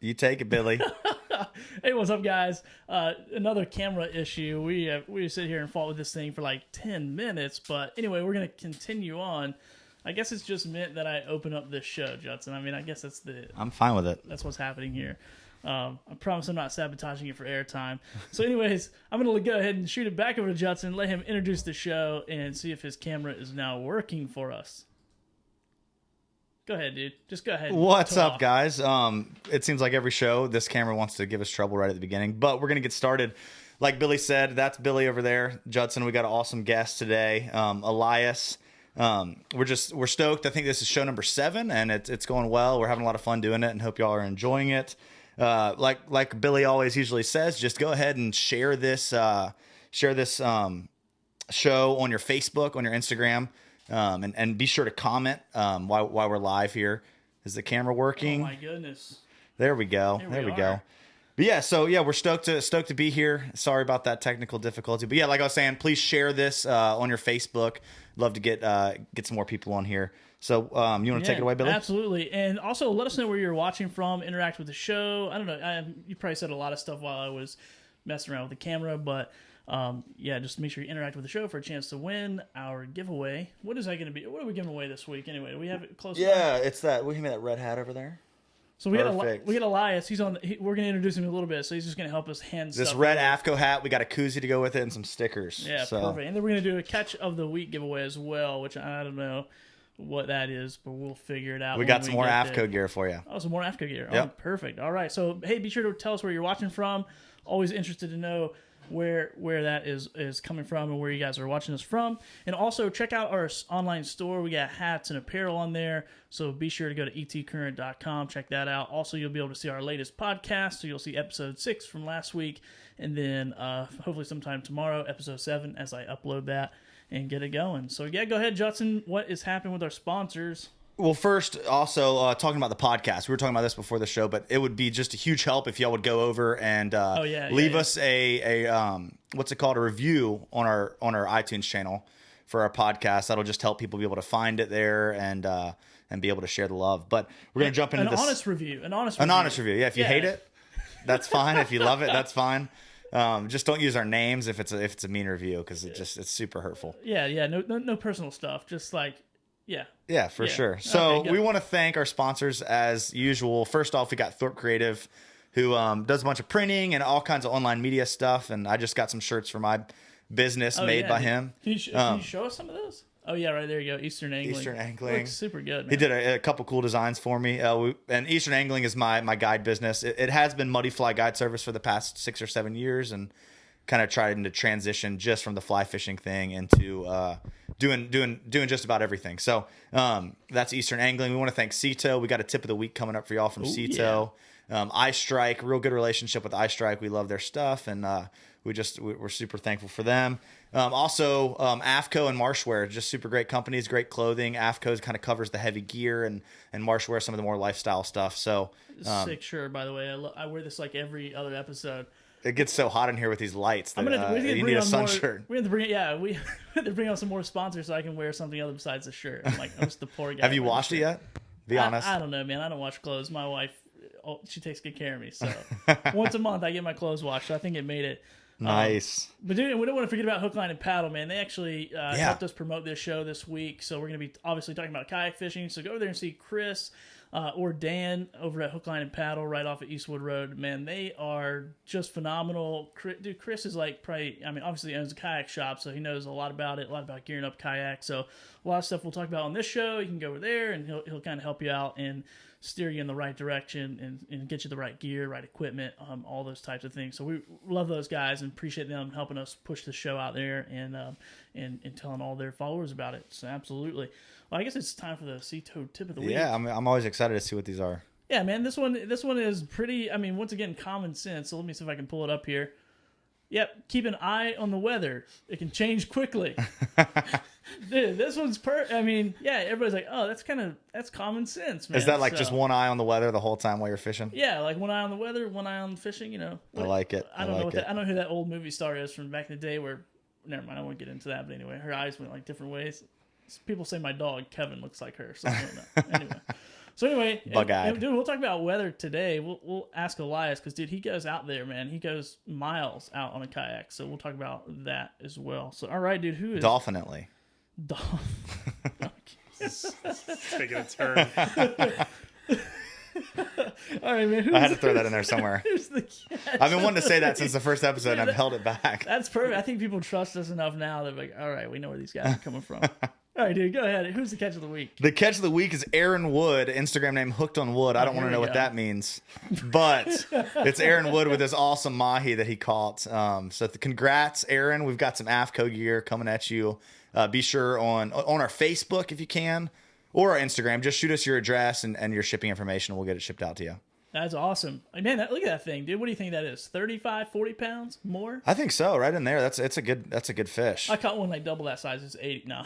You take it, Billy. Hey, what's up, guys? Another camera issue. We sit here and fought with this thing for like 10 minutes, but anyway, we're gonna continue on. I guess it's just meant that I open up this show, Judson. I mean, I guess I'm fine with it. That's what's happening here. I promise I'm not sabotaging it for airtime. So anyways, I'm going to go ahead and shoot it back over to Judson, let him introduce the show, and see if his camera is now working for us. Go ahead, dude. Just go ahead. What's up, guys? It seems like every show, this camera wants to give us trouble right at the beginning, but we're going to get started. Like Billy said, that's Billy over there. Judson, we got an awesome guest today, Elias. We're stoked. I think this is show number 7, and it's going well. We're having a lot of fun doing it, and hope y'all are enjoying it. Like Billy always usually says, just go ahead and share this show on your Facebook, on your Instagram, and be sure to comment while we're live here. Is the camera working? Oh my goodness! There we go. There we go. But yeah, so yeah, we're stoked to be here. Sorry about that technical difficulty, but yeah, like I was saying, please share this on your Facebook. Love to get some more people on here. So you want to take it away, Billy? Absolutely. And also let us know where you're watching from, interact with the show. I don't know. You probably said a lot of stuff while I was messing around with the camera, but yeah, just make sure you interact with the show for a chance to win our giveaway. What is that going to be? What are we giving away this week anyway? Do we have it close? Yeah, it's that. We have that red hat over there. So we got Elias. He's on. We're going to introduce him a little bit. So he's just going to help us hand this stuff red over. AFCO hat. We got a koozie to go with it and some stickers. Yeah, perfect. And then we're going to do a catch of the week giveaway as well, which I don't know what that is, but we'll figure it out. We got some more AFCO gear for you. Oh, some more AFCO gear. Yep. Oh, perfect. All right. So hey, be sure to tell us where you're watching from. Always interested to know where that is coming from and where you guys are watching us from. And also check out our online store. We got hats and apparel on there, so be sure to go to etcurrent.com, check that out. Also, you'll be able to see our latest podcast, so you'll see episode 6 from last week, and then hopefully sometime tomorrow, episode 7, as I upload that and get it going. So yeah, go ahead, Judson. What is happening with our sponsors? Well, first, also talking about the podcast. We were talking about this before the show, but it would be just a huge help if y'all would go over and leave us a what's it called, a review on our iTunes channel for our podcast. That'll just help people be able to find it there and be able to share the love. But we're gonna jump into an honest review. An honest review. Yeah, if you hate it, that's fine. If you love it, that's fine. Just don't use our names if it's a mean review, because it's super hurtful. Yeah. No personal stuff. Just like. Yeah, for sure. So we want to thank our sponsors as usual. First off, we got Thorpe Creative, who does a bunch of printing and all kinds of online media stuff. And I just got some shirts for my business made by him. Can you show us some of those? Oh, yeah, right there you go. Eastern Angling. Looks super good, man. He did a couple cool designs for me. And Eastern Angling is my guide business. It has been Muddy Fly Guide Service for the past 6 or 7 years, and kind of trying to transition just from the fly fishing thing into doing just about everything. So that's Eastern Angling. We want to thank Cito. We got a tip of the week coming up for y'all from Cito. Yeah. iStrike, real good relationship with iStrike. We love their stuff, and we're super thankful for them. Also, AFCO and Marshwear, just super great companies, great clothing. AFCO kind of covers the heavy gear, and Marshwear some of the more lifestyle stuff. So sick shirt, by the way. I wear this like every other episode. It gets so hot in here with these lights that you need a sun shirt. We have to bring out some more sponsors so I can wear something other besides the shirt. I'm just the poor guy. Have you washed it yet? Be honest. I don't know, man. I don't wash clothes. My wife, she takes good care of me. So once a month I get my clothes washed. So I think it made it. Nice. But dude, we don't want to forget about Hook, Line, and Paddle, man. They actually helped us promote this show this week. So we're going to be obviously talking about kayak fishing. So go over there and see Chris or Dan over at Hook, Line, and Paddle right off at Eastwood Road. Man, they are just phenomenal. Dude, Chris is like probably, I mean, obviously he owns a kayak shop, so he knows a lot about it, a lot about gearing up kayaks. So a lot of stuff we'll talk about on this show. You can go over there and he'll kind of help you out and steer you in the right direction and get you the right gear, right equipment, all those types of things. So we love those guys and appreciate them helping us push the show out there and telling all their followers about it. So absolutely. Well, I guess it's time for the Cito tip of the week. Yeah, I'm always excited to see what these are. Yeah, man, this one is pretty, I mean, once again, common sense. So let me see if I can pull it up here. Yep, keep an eye on the weather. It can change quickly. Dude, this one's I mean, yeah, everybody's like, oh, that's common sense, man. Is that like just one eye on the weather the whole time while you're fishing? Yeah, like one eye on the weather, one eye on fishing, you know. I like it. I don't know who that old movie star is from back in the day where, never mind, I won't get into that, but anyway, her eyes went like different ways. People say my dog, Kevin, looks like her. So I don't know. Anyway. So anyway, Bug-eyed. dude, we'll talk about weather today. We'll ask Elias because, dude, he goes out there, man. He goes miles out on a kayak. So we'll talk about that as well. So, all right, dude, who is... Dolphinately. Taking a turn. All right, man. I had to throw that in there somewhere. Who's the catch? I've been wanting to say that since the first episode, and I've held it back. That's perfect. I think people trust us enough now that, like, all right, we know where these guys are coming from. All right, dude, go ahead. Who's the catch of the week? The catch of the week is Aaron Wood, Instagram name Hooked on Wood. I don't want to know what that means, but it's Aaron Wood with his awesome mahi that he caught. So congrats, Aaron. We've got some AFCO gear coming at you. Be sure on our Facebook if you can, or our Instagram. Just shoot us your address and your shipping information, and we'll get it shipped out to you. That's awesome. Man, look at that thing, dude. What do you think that is? 35, 40 pounds more? I think so. Right in there. That's a good fish. I caught one like double that size. It's 80. No.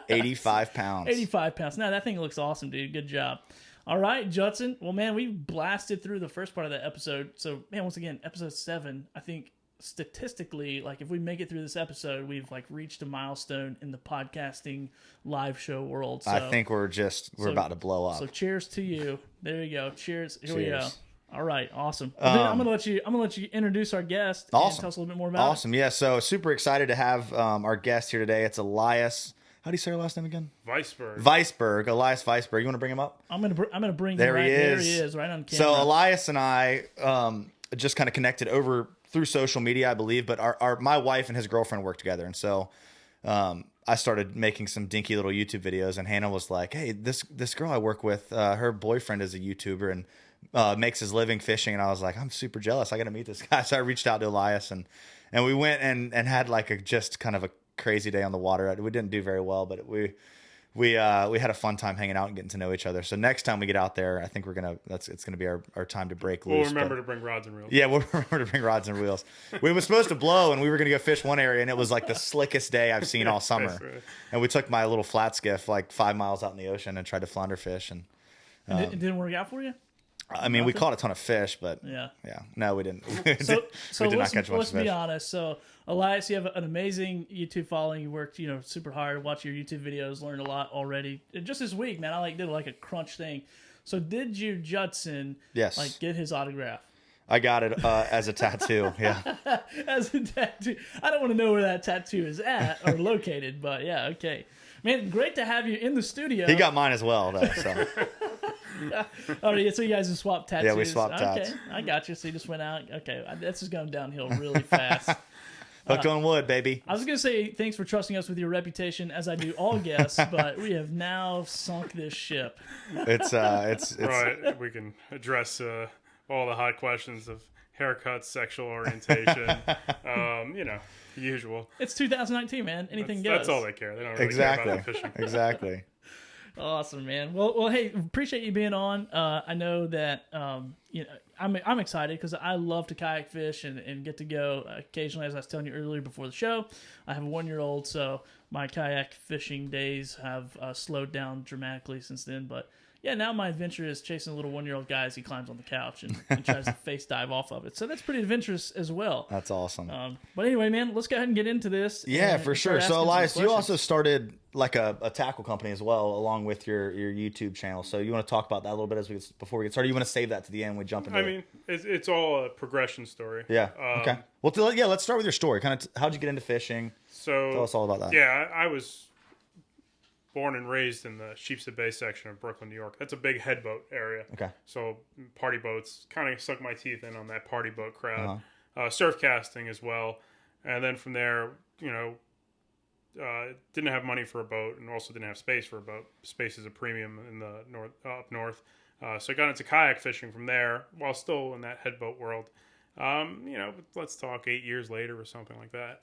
85 pounds. 85 pounds. No, that thing looks awesome, dude. Good job. All right, Judson. Well, man, we blasted through the first part of that episode. So, man, once again, episode 7, I think statistically, like, if we make it through this episode, we've like reached a milestone in the podcasting live show world. So, I think we're about to blow up. So cheers to you. There you go. Cheers. Here we go. Cheers. All right, awesome. Well, then I'm gonna let you introduce our guest. Awesome. And tell us a little bit more about Awesome. Yeah. So super excited to have our guest here today. It's Elias. How do you say your last name again? Vaisberg. Elias Vaisberg. You want to bring him up? I'm gonna bring There him he right. is. There he is, right on camera. So Elias and I just kind of connected through social media, I believe. But my wife and his girlfriend work together, and so I started making some dinky little YouTube videos. And Hannah was like, "Hey, this girl I work with, her boyfriend is a YouTuber and makes his living fishing." And I was like, "I'm super jealous. I got to meet this guy." So I reached out to Elias and we went and had like just kind of a crazy day on the water. We didn't do very well, but we had a fun time hanging out and getting to know each other. So next time we get out there, I think it's gonna be our time to break loose. We'll remember to bring rods and reels. Yeah, we'll remember to bring rods and reels. We were supposed to blow, and we were gonna go fish one area, and it was like the slickest day I've seen all summer. Right. And we took my little flat skiff like 5 miles out in the ocean and tried to flounder fish. And it didn't work out for you. I mean, we caught a ton of fish, but Yeah. No, we didn't. So we did not catch much let's fish. be honest. So Elias, you have an amazing YouTube following. You worked, super hard. Watch your YouTube videos. Learned a lot already. And just this week, man, I did like a crunch thing. So did you, Judson? Yes. Get his autograph? I got it as a tattoo. Yeah. As a tattoo. I don't want to know where that tattoo is at or located, but yeah, okay. Man, great to have you in the studio. He got mine as well, though. So. Oh, yeah, so you guys just swapped tattoos? Yeah, we swapped tats. Okay, I got you. So you just went out. Okay, that's just going downhill really fast. Hooked on wood, baby. I was going to say thanks for trusting us with your reputation, as I do all guests, but we have now sunk this ship. It's Right. We can address all the hot questions of haircuts, sexual orientation, usual. It's 2019, man. Anything goes. That's all they care. They don't really care about fishing. Exactly. Awesome, man. Well, hey, appreciate you being on. I know that I'm excited because I love to kayak fish and get to go occasionally. As I was telling you earlier before the show, I have a 1-year-old, so my kayak fishing days have slowed down dramatically since then. But yeah, now my adventure is chasing a little 1-year-old guy as he climbs on the couch and tries to face dive off of it. So that's pretty adventurous as well. That's awesome. But anyway, man, let's go ahead and get into this. Yeah, for sure. So Elias, you also started like a tackle company as well, along with your YouTube channel. So you want to talk about that a little bit before we get started? You want to save that to the end? We jump into it. I mean, it's all a progression story. Yeah. Okay. Well, let's start with your story. Kind of, how'd you get into fishing? So tell us all about that. Yeah, I was born and raised in the Sheepshead Bay section of Brooklyn, New York. That's a big headboat area. Okay. So party boats, kind of suck my teeth in on that party boat crowd. Surf casting as well. And then from there, didn't have money for a boat and also didn't have space for a boat. Space is a premium in the up north. So I got into kayak fishing from there while still in that headboat world. Let's talk 8 years later or something like that.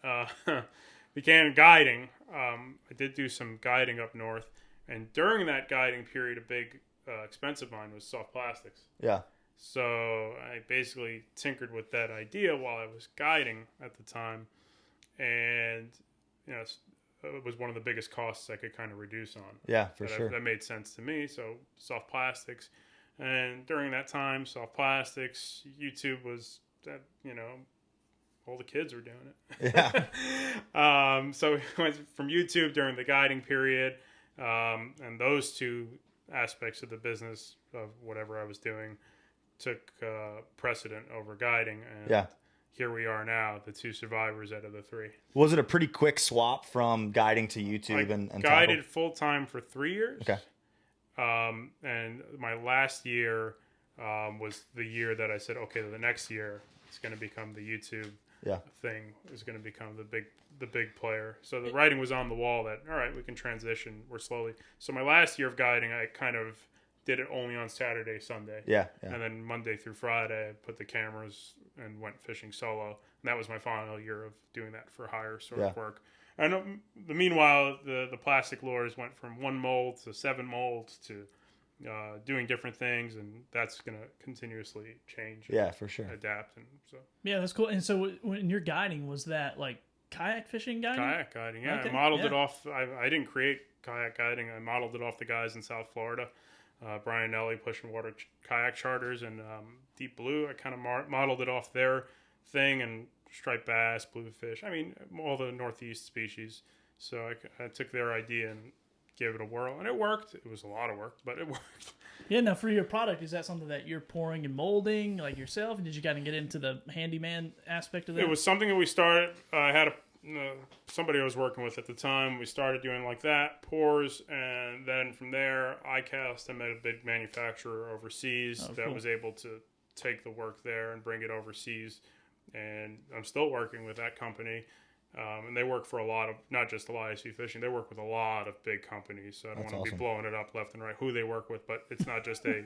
Began guiding. I did do some guiding up north. And during that guiding period, a big expense of mine was soft plastics. Yeah. So I basically tinkered with that idea while I was guiding at the time. And, it was one of the biggest costs I could kind of reduce on. Yeah, for sure. That made sense to me. So soft plastics. And during that time, soft plastics, YouTube was, all the kids were doing it. Yeah. So we went from YouTube during the guiding period. And those two aspects of the business of whatever I was doing took precedent over guiding. And here we are now, the 2 survivors out of the 3. Was it a pretty quick swap from guiding to YouTube and guided full time for 3 years. Okay. And my last year was the year that I said, okay, the next year it's going to become the YouTube thing is going to become the big player. So the writing was on the wall that, all right, we can transition. We're slowly. So my last year of guiding, I kind of did it only on Saturday, Sunday. Yeah. And then Monday through Friday, I put the cameras and went fishing solo. And that was my final year of doing that for hire sort of work. And meanwhile, the plastic lures went from 1 mold to 7 molds to doing different things, and that's going to continuously change. Yeah, for sure. Adapt. And so. Yeah, that's cool. And so when you're guiding, was that like kayak fishing guiding? Kayak guiding, yeah. Okay. I modeled it off. I didn't create kayak guiding. I modeled it off the guys in South Florida. Brian Nelly, Push and Water Kayak Charters, and Deep Blue. I kind of modeled it off their thing, and striped bass, bluefish. I mean, all the Northeast species. So I took their idea and gave it a whirl, and it worked. It was a lot of work, but it worked. Yeah, now for your product, is that something that you're pouring and molding like yourself? And did you kind of get into the handyman aspect of that? It was something that we started. I had somebody I was working with at the time. We started doing like that, pours, and then from there, iCast. I met a big manufacturer overseas that was able to take the work there and bring it overseas. And I'm still working with that company. And they work for a lot of, not just EliasVFishing, they work with a lot of big companies. So I don't want to be blowing it up left and right who they work with, but it's not just me.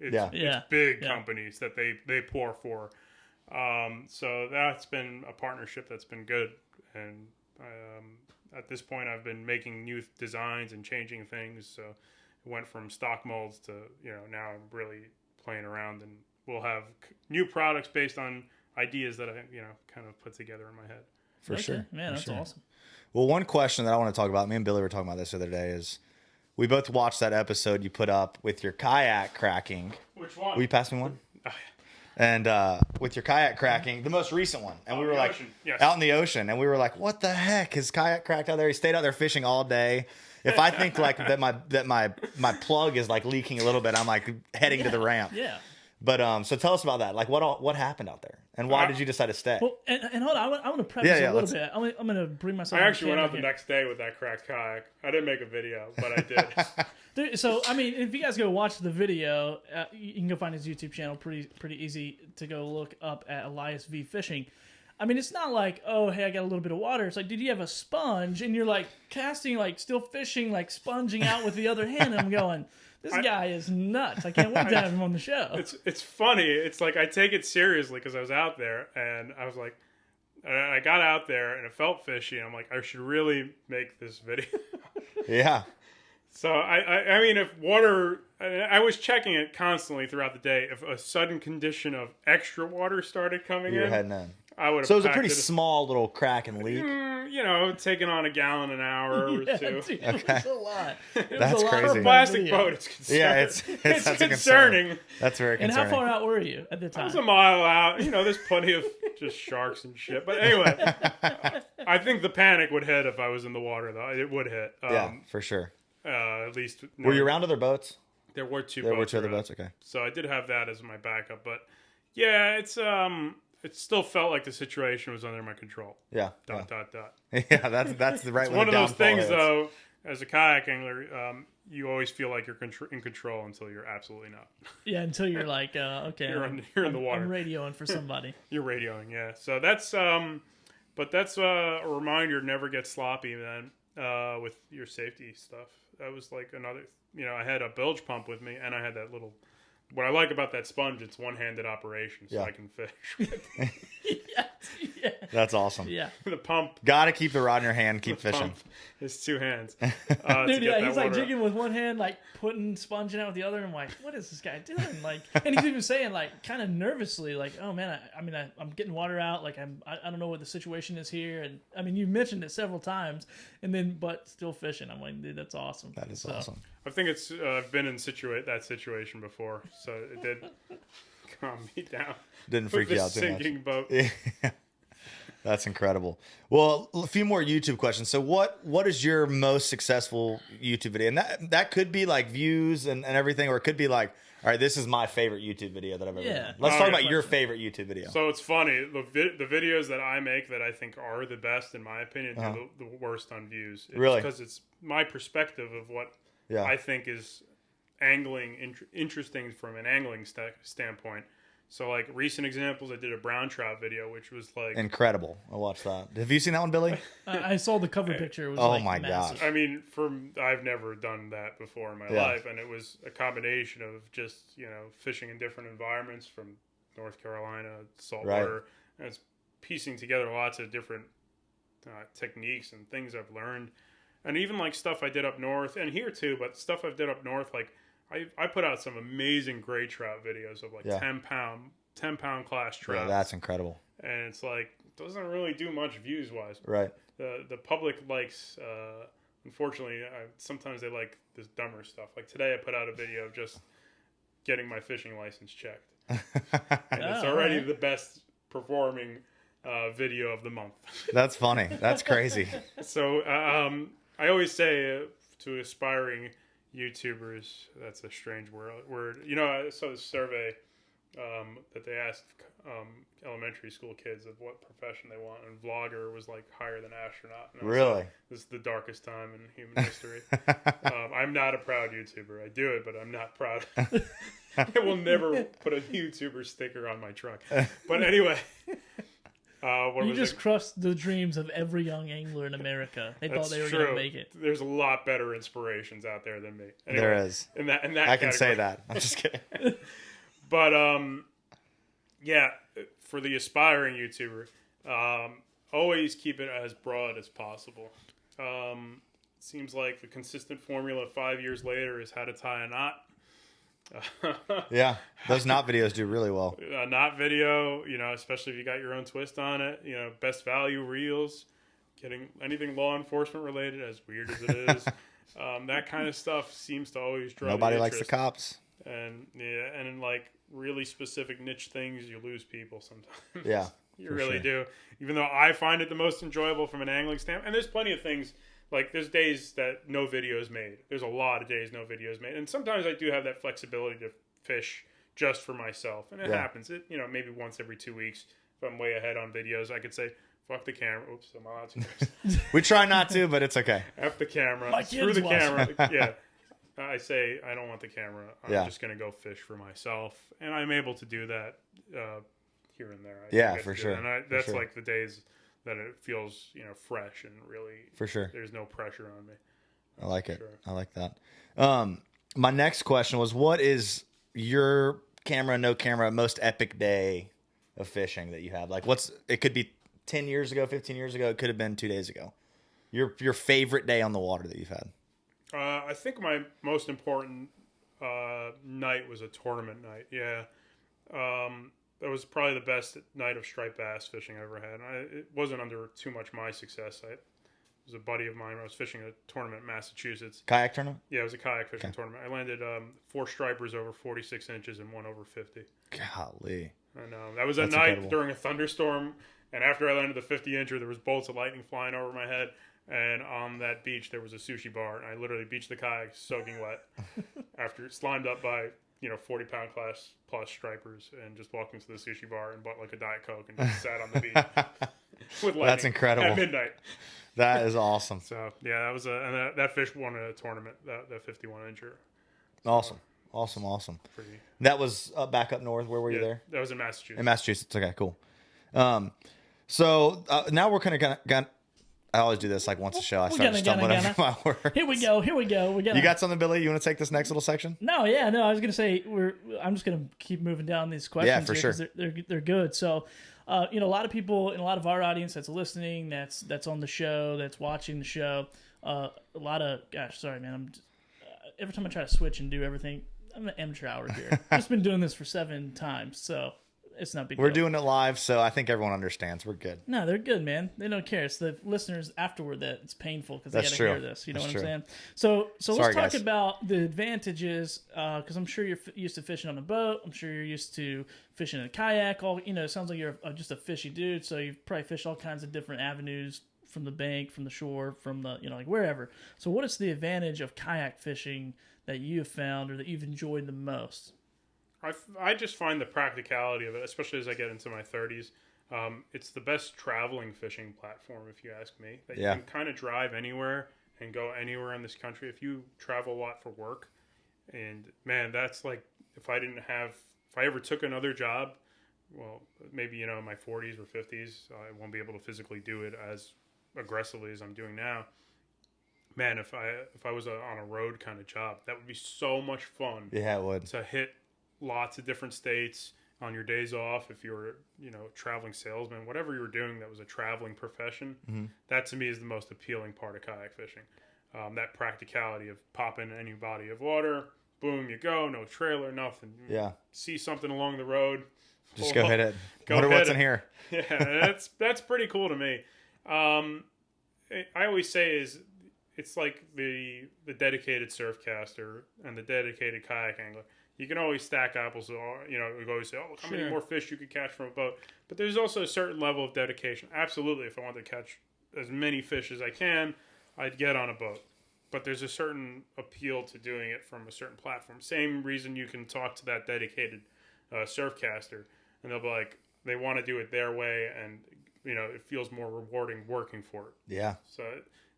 It's big companies that they pour for. So that's been a partnership that's been good. And at this point, I've been making new designs and changing things. So it went from stock molds to, now I'm really playing around, and we'll have new products based on ideas that I, kind of put together in my head. For sure. Man, that's awesome. Well, one question that I want to talk about, me and Billy were talking about this the other day, is we both watched that episode you put up with your kayak cracking. Which one? Will you pass me one? And with your kayak cracking, the most recent one. And we were like, out in the ocean. And we were like, what the heck? His kayak cracked out there. He stayed out there fishing all day. If I think like that my plug is like leaking a little bit, I'm like heading to the ramp. Yeah. But so tell us about that. Like what happened out there, and why did you decide to stay? Well, and hold on, I want to preface a little bit. I'm going to bring myself. I actually went out the next day with that cracked kayak. I didn't make a video, but I did. Dude, so I mean, if you guys go watch the video, you can go find his YouTube channel. Pretty easy to go look up at EliasVFishing. I mean, it's not like, oh, hey, I got a little bit of water. It's like, dude, you have a sponge, and you're like casting, like still fishing, like sponging out with the other hand. And I'm going, this guy is nuts. I can't wait to have him on the show. It's funny. It's like I take it seriously because I was out there, and I was like, I got out there, and it felt fishy. And I'm like, I should really make this video. Yeah. So I mean, if water, I was checking it constantly throughout the day. If a sudden condition of extra water started coming you were in, heading in. I would have. So it was a pretty small little crack and leak. Taking on a gallon an hour or two. Dude, it was a lot. That's crazy. For a plastic boat, it's concerning. Yeah, it's concerning. That's very concerning. And how far out were you at the time? I was a mile out. There's plenty of just sharks and shit. But anyway, I think the panic would hit if I was in the water, though. It would hit. Yeah, for sure. At least. Were you around other boats? There were two other boats, okay. So I did have that as my backup. But yeah, it still felt like the situation was under my control. Yeah. Dot. Yeah, that's the right it's one. One of those things, though, as a kayak angler, you always feel like you're in control until you're absolutely not. Yeah, until you're like, okay, you're in the water. I'm radioing for somebody. You're radioing, yeah. So that's, but that's a reminder: never get sloppy, man, with your safety stuff. That was like another. I had a bilge pump with me, and I had that little. What I like about that sponge, it's one-handed operation, so I can fish. Yeah. That's awesome. Yeah. The pump. Got to keep the rod in your hand, keep fishing. It's 2 hands. Dude, he's like jigging with one hand, like putting sponge in out with the other, and I'm like, what is this guy doing? Like, and he's even saying, like, kind of nervously, like, oh man, I'm getting water out, like I don't know what the situation is here, and I mean, you mentioned it several times, but still fishing. I'm like, dude, that's awesome. That is awesome. I think it's I've been in that situation before, so it did calm me down. Didn't freak you out too much. Sinking boat. Yeah. That's incredible. Well, a few more YouTube questions. So what is your most successful YouTube video? And that could be like views and everything, or it could be like, all right, this is my favorite YouTube video that I've ever done. Let's talk about your favorite YouTube video. So it's funny. The videos that I make that I think are the best, in my opinion, do the worst on views. Really? Because it's my perspective of what I think is angling interesting from an angling standpoint. So, like, recent examples, I did a brown trout video, which was, like... incredible. I watched that. Have you seen that one, Billy? I saw the cover picture. It was my gosh. I mean, I've never done that before in my life, and it was a combination of just, fishing in different environments from North Carolina, saltwater, and it's piecing together lots of different techniques and things I've learned. And even, like, stuff I did up north, and here, too, but stuff I've did up north, like... I put out some amazing gray trout videos of like 10 pound class trout. Yeah, that's incredible. And it's like, doesn't really do much views wise. Right. The public likes, unfortunately, sometimes they like this dumber stuff. Like today I put out a video of just getting my fishing license checked. And it's already the best performing video of the month. That's funny. That's crazy. So I always say to aspiring YouTubers, that's a strange word. I saw this survey that they asked elementary school kids of what profession they want, and vlogger was like higher than astronaut. And really? This is the darkest time in human history. I'm not a proud YouTuber. I do it, but I'm not proud. I will never put a YouTuber sticker on my truck. But anyway... you just crushed the dreams of every young angler in America. They thought they were going to make it. There's a lot better inspirations out there than me. Anyway, there is. In that I category. can say that. I'm just kidding. But for the aspiring YouTuber, always keep it as broad as possible. Seems like the consistent formula 5 years later is how to tie a knot. Yeah, those knot videos do really well. A knot video, especially if you got your own twist on it, best value reels, getting anything law enforcement related, as weird as it is. That kind of stuff seems to always draw Nobody likes the cops. And in like really specific niche things, you lose people sometimes. Yeah, you really do. Even though I find it the most enjoyable from an angling standpoint, and there's plenty of things. Like, there's days that no video is made. There's a lot of days no video is made. And sometimes I do have that flexibility to fish just for myself. And it happens. Maybe once every 2 weeks, if I'm way ahead on videos, I could say, fuck the camera. Oops, I'm allowed to. We try not to, but it's okay. F the camera. My Screw the camera. Yeah. I say, I don't want the camera. I'm just going to go fish for myself. And I'm able to do that here and there. For sure. And that's like the days... that it feels, fresh and really... For sure. There's no pressure on me. I like it. Sure. I like that. My next question was, what is your no camera, most epic day of fishing that you have? Like, it could be 10 years ago, 15 years ago. It could have been 2 days ago. Your favorite day on the water that you've had? I think my most important night was a tournament night. Yeah. That was probably the best night of striped bass fishing I ever had. It wasn't under too much my success. It was a buddy of mine. I was fishing a tournament in Massachusetts. Kayak tournament? Yeah, it was a kayak fishing tournament. I landed 4 stripers over 46 inches and 1 over 50. Golly. I know. That was a night during a thunderstorm, and after I landed the 50-incher, there was bolts of lightning flying over my head, and on that beach there was a sushi bar, and I literally beached the kayak soaking wet after slimed up by... 40-pound class plus stripers, and just walked into the sushi bar and bought like a Diet Coke and just sat on the beach with lightning. That's incredible. At midnight. That is awesome. So yeah, that was and that fish won a tournament, that 51-incher. Awesome. That was back up north. Where were you there? That was in Massachusetts. In Massachusetts. Okay, cool. So now we're kind of I always do this like once a show. I start stumbling over my words. Here we go. You got something, Billy? You want to take this next little section? No. I was gonna say I'm just gonna keep moving down these questions. Yeah, for sure. They're good. So, a lot of people in a lot of our audience that's listening, that's on the show, that's watching the show. A lot of sorry, man. Every time I try to switch and do everything, I'm an amateur hour here. I've just been doing this for 7 times, so It's not big. We're doing it live, so I think everyone understands. We're good. No, they're good, man. They don't care. It's the listeners afterward that it's painful because they got to hear this. You know what I'm saying? So let's talk about the advantages because I'm sure you're used to fishing on a boat. I'm sure you're used to fishing in a kayak. It sounds like you're just a fishy dude. So you've probably fished all kinds of different avenues from the bank, from the shore, from the like wherever. So what is the advantage of kayak fishing that you have found or that you've enjoyed the most? I just find the practicality of it, especially as I get into my 30s. It's the best traveling fishing platform, if you ask me. That you can kind of drive anywhere and go anywhere in this country. If you travel a lot for work, and man, that's like if I ever took another job, well, maybe in my 40s or 50s, I won't be able to physically do it as aggressively as I'm doing now. Man, if I was on a road kind of job, that would be so much fun. Yeah, it would. To hit lots of different states on your days off. If you were, traveling salesman, whatever you were doing that was a traveling profession, that to me is the most appealing part of kayak fishing. That practicality of popping any body of water, boom, you go, no trailer, nothing. Yeah. See something along the road, just go hit it. Wonder what's in here. Yeah, that's pretty cool to me. I always say it's like the dedicated surf caster and the dedicated kayak angler. You can always stack apples, or you always say, "Oh, look how many more fish you could catch from a boat." But there's also a certain level of dedication. Absolutely, if I wanted to catch as many fish as I can, I'd get on a boat. But there's a certain appeal to doing it from a certain platform. Same reason you can talk to that dedicated surf caster, and they'll be like, they want to do it their way, and it feels more rewarding working for it. Yeah. So.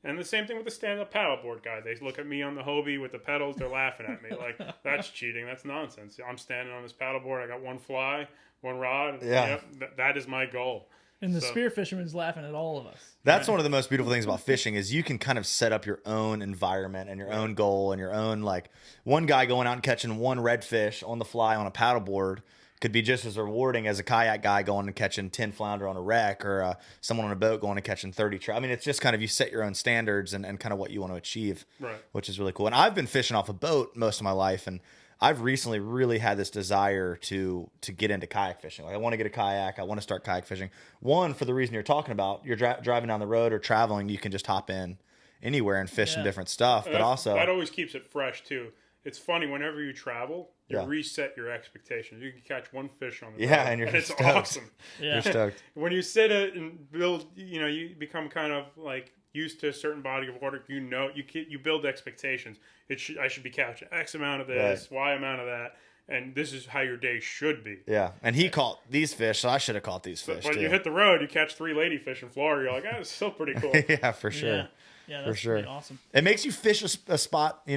And the same thing with the stand-up paddleboard guy. They look at me on the Hobie with the pedals. They're laughing at me like, that's cheating. That's nonsense. I'm standing on this paddleboard. I got one fly, one rod. Yeah. That is my goal. And the spear fisherman's laughing at all of us. That's one of the most beautiful things about fishing is you can kind of set up your own environment and your own goal and your own, like, one guy going out and catching one redfish on the fly on a paddleboard could be just as rewarding as a kayak guy going and catching 10 flounder on a wreck or someone on a boat going and catching 30 trout. I mean, it's just kind of you set your own standards and kind of what you want to achieve, which is really cool. And I've been fishing off a boat most of my life, and I've recently really had this desire to get into kayak fishing. Like, I want to get a kayak. I want to start kayak fishing. One, for the reason you're talking about, you're driving down the road or traveling, you can just hop in anywhere and fish some different stuff. But also that always keeps it fresh too. It's funny, whenever you travel, you reset your expectations. You can catch one fish on the road, and it's stoked. awesome. Yeah. You're stoked. When you sit it and build, you become kind of like used to a certain body of water. You build expectations. I should be catching X amount of this, Y amount of that, and this is how your day should be. Yeah, and he caught these fish, so I should have caught these fish. But too. You hit the road, you catch 3 ladyfish in Florida. You're like, it's still pretty cool. Yeah, for sure. Yeah, that's pretty awesome. It makes you fish a spot,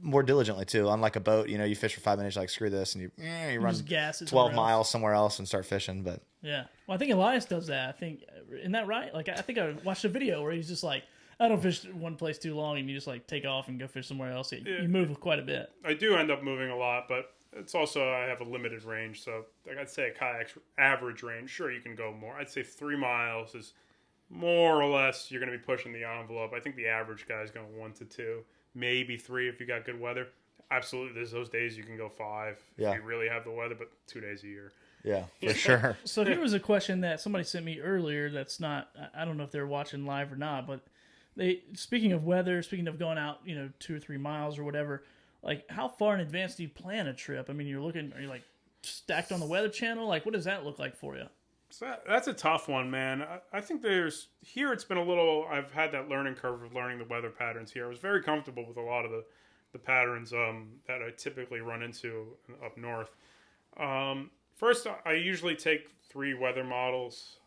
more diligently too. Unlike a boat, you fish for 5 minutes, like screw this, and you run 12 miles somewhere else and start fishing. But well, I think Elias does that. I think, isn't that right? Like, I think I watched a video where he's just like, I don't fish one place too long, and you just like take off and go fish somewhere else. You move quite a bit. I do end up moving a lot, but it's also I have a limited range. So I'd say a kayak's average range. Sure, you can go more. I'd say 3 miles is more or less you're going to be pushing the envelope. I think the average guy is going 1 to 2, maybe 3 if you got good weather. Absolutely, there's those days you can go 5 if you really have the weather, but 2 days a year. Yeah, for sure. So here was a question that somebody sent me earlier that's not, I don't know if they're watching live or not, but speaking of weather, speaking of going out, 2 or 3 miles or whatever, like how far in advance do you plan a trip? I mean, are you like stacked on the Weather Channel? Like, what does that look like for you? So that's a tough one, man. I think it's been a little, I've had that learning curve of learning the weather patterns here. I was very comfortable with a lot of the patterns that I typically run into up north. First, I usually take 3 weather models.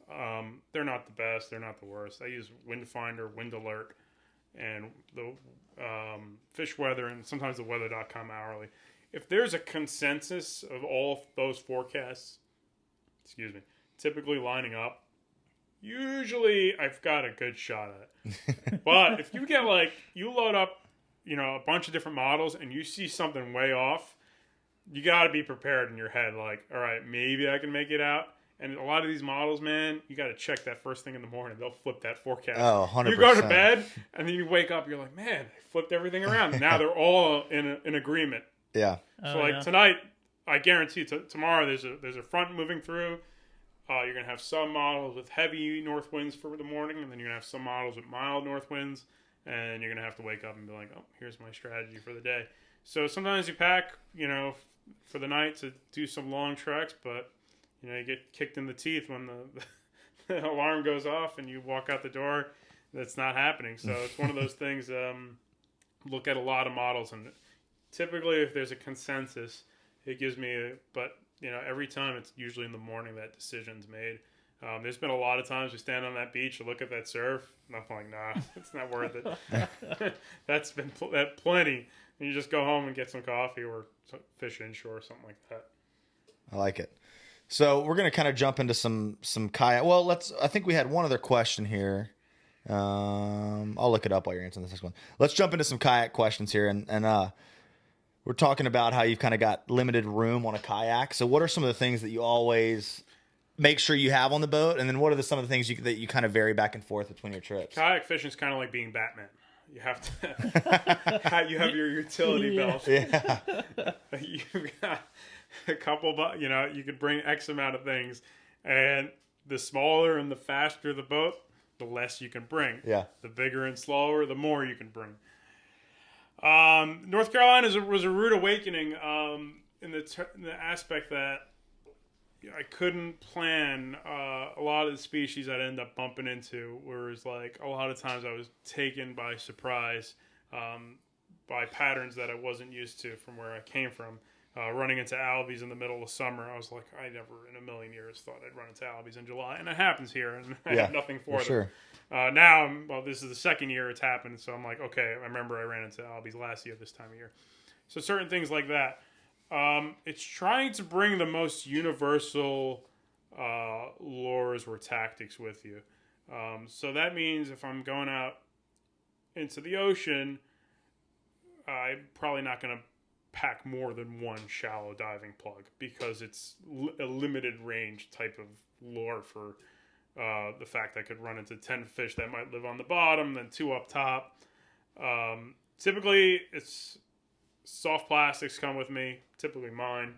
They're not the best. They're not the worst. I use Wind Finder, Wind Alert, and the Fish Weather, and sometimes the Weather.com hourly. If there's a consensus of all those forecasts, typically lining up, usually I've got a good shot at it. But if you get you load up, a bunch of different models and you see something way off, you got to be prepared in your head. Like, all right, maybe I can make it out. And a lot of these models, man, you got to check that first thing in the morning. They'll flip that forecast. Oh, 100%. You go to bed and then you wake up, you're like, man, I flipped everything around. Now they're all in agreement. Yeah. So tonight, I guarantee tomorrow there's a front moving through. You're going to have some models with heavy north winds for the morning, and then you're going to have some models with mild north winds, and you're going to have to wake up and be like, oh, here's my strategy for the day. So sometimes you pack, for the night to do some long treks, but, you get kicked in the teeth when the alarm goes off and you walk out the door. That's not happening. So it's one of those things, look at a lot of models, and typically if there's a consensus, it gives me every time it's usually in the morning that decision's made. There's been a lot of times we stand on that beach and look at that surf, and I'm like, nah, it's not worth it. That's been plenty. And you just go home and get some coffee or fish inshore or something like that. I like it. So we're going to kind of jump into some kayak. Well, I think we had one other question here. I'll look it up while you're answering this next one. Let's jump into some kayak questions here. And we're talking about how you've kind of got limited room on a kayak. So what are some of the things that you always make sure you have on the boat? And then what are some of the things that you kind of vary back and forth between your trips? Kayak fishing is kind of like being Batman. You have to, you have your utility belt. Yeah. You've got a couple, you could bring X amount of things. And the smaller and the faster the boat, the less you can bring. Yeah. The bigger and slower, the more you can bring. North Carolina was a rude awakening in the aspect that I couldn't plan a lot of the species I'd end up bumping into. Whereas, like, a lot of times I was taken by surprise by patterns that I wasn't used to from where I came from. Running into albies in the middle of summer, I was like, I never in a million years thought I'd run into albies in July, and it happens here, and I have nothing for them. Sure. Now, this is the second year it's happened, so I'm like, okay, I remember I ran into albies last year this time of year. So certain things like that. It's trying to bring the most universal lures or tactics with you. So that means if I'm going out into the ocean, I'm probably not going to pack more than one shallow diving plug because it's a limited range type of lure for the fact I could run into 10 fish that might live on the bottom, then 2 up top. Typically, it's soft plastics come with me, typically mine.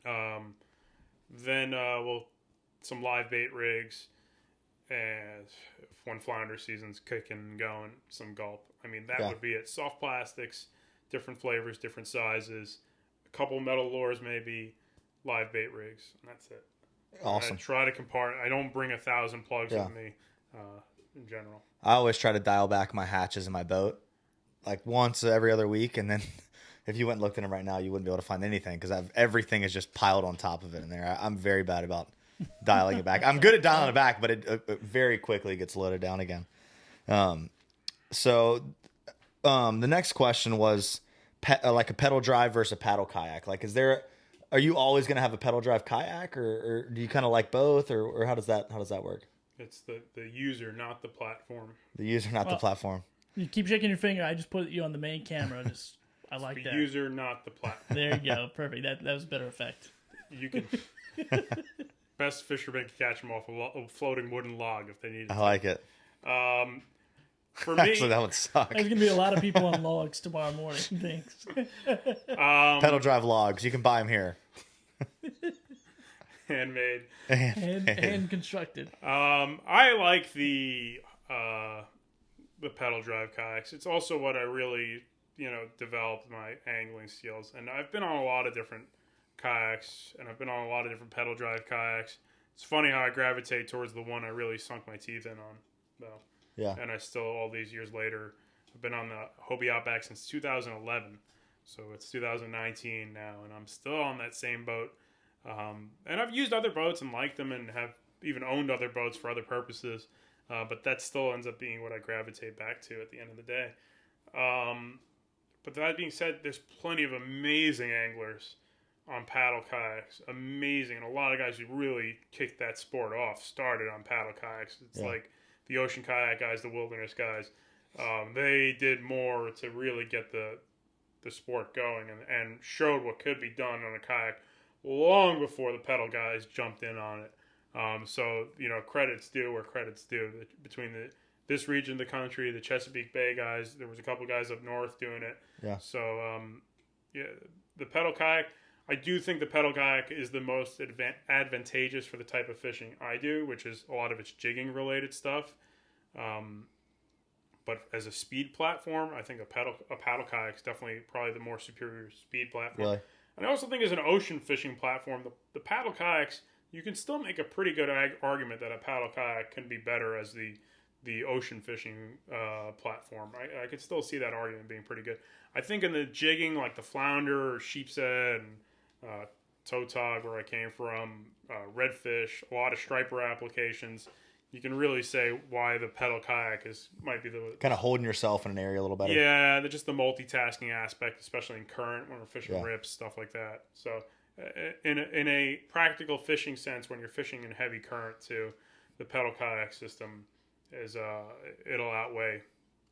Then some live bait rigs, and if one flounder season's kicking and going, some gulp. I mean, that would be it. Soft plastics, different flavors, different sizes, a couple metal lures maybe, live bait rigs, and that's it. Awesome. I try to I don't bring 1,000 plugs with me in general. I always try to dial back my hatches in my boat like once every other week, and then if you went and looked at them right now, you wouldn't be able to find anything because everything is just piled on top of it in there. I'm very bad about dialing it back. I'm good at dialing it back, but it very quickly gets loaded down again. So the next question was like a pedal drive versus a paddle kayak. Like, are you always going to have a pedal drive kayak, or do you kind of like both, or how does that work? It's the user, not the platform. The user, not the platform. You keep shaking your finger. I just put you on the main camera. I like that. The user, not the platform. There you go. Perfect. That was a better effect. You can. Best fishermen can catch them off a floating wooden log if they need it. I like it. For me, actually, that would suck. There's gonna be a lot of people on logs tomorrow morning. Thanks. Pedal drive logs. You can buy them here. Handmade. Hand constructed. I like the pedal drive kayaks. It's also what I really, developed my angling skills. And I've been on a lot of different kayaks, and I've been on a lot of different pedal drive kayaks. It's funny how I gravitate towards the one I really sunk my teeth in on, though. Yeah. And I still, all these years later, I've been on the Hobie Outback since 2011. So it's 2019 now, and I'm still on that same boat. And I've used other boats and liked them and have even owned other boats for other purposes. But that still ends up being what I gravitate back to at the end of the day. But that being said, there's plenty of amazing anglers on paddle kayaks. Amazing. And a lot of guys who really kicked that sport off started on paddle kayaks. It's like the ocean kayak guys, the wilderness guys. They did more to really get the sport going and showed what could be done on a kayak long before the pedal guys jumped in on it. So, credits due where credits due. Between this region of the country, the Chesapeake Bay guys, there was a couple guys up north doing it. Yeah. So, the pedal kayak, I do think the pedal kayak is the most advantageous for the type of fishing I do, which is a lot of its jigging related stuff. But as a speed platform, I think a paddle kayak is definitely probably the more superior speed platform. Really? And I also think as an ocean fishing platform, the paddle kayaks, you can still make a pretty good argument that a paddle kayak can be better as the ocean fishing platform. I could still see that argument being pretty good. I think in the jigging, like the flounder or sheepshead and tautog, where I came from, redfish, a lot of striper applications, you can really say why the pedal kayak might be the kind of holding yourself in an area a little better. Yeah, just the multitasking aspect, especially in current when we're fishing rips, stuff like that. So, in a practical fishing sense, when you're fishing in heavy current too, the pedal kayak system is it'll outweigh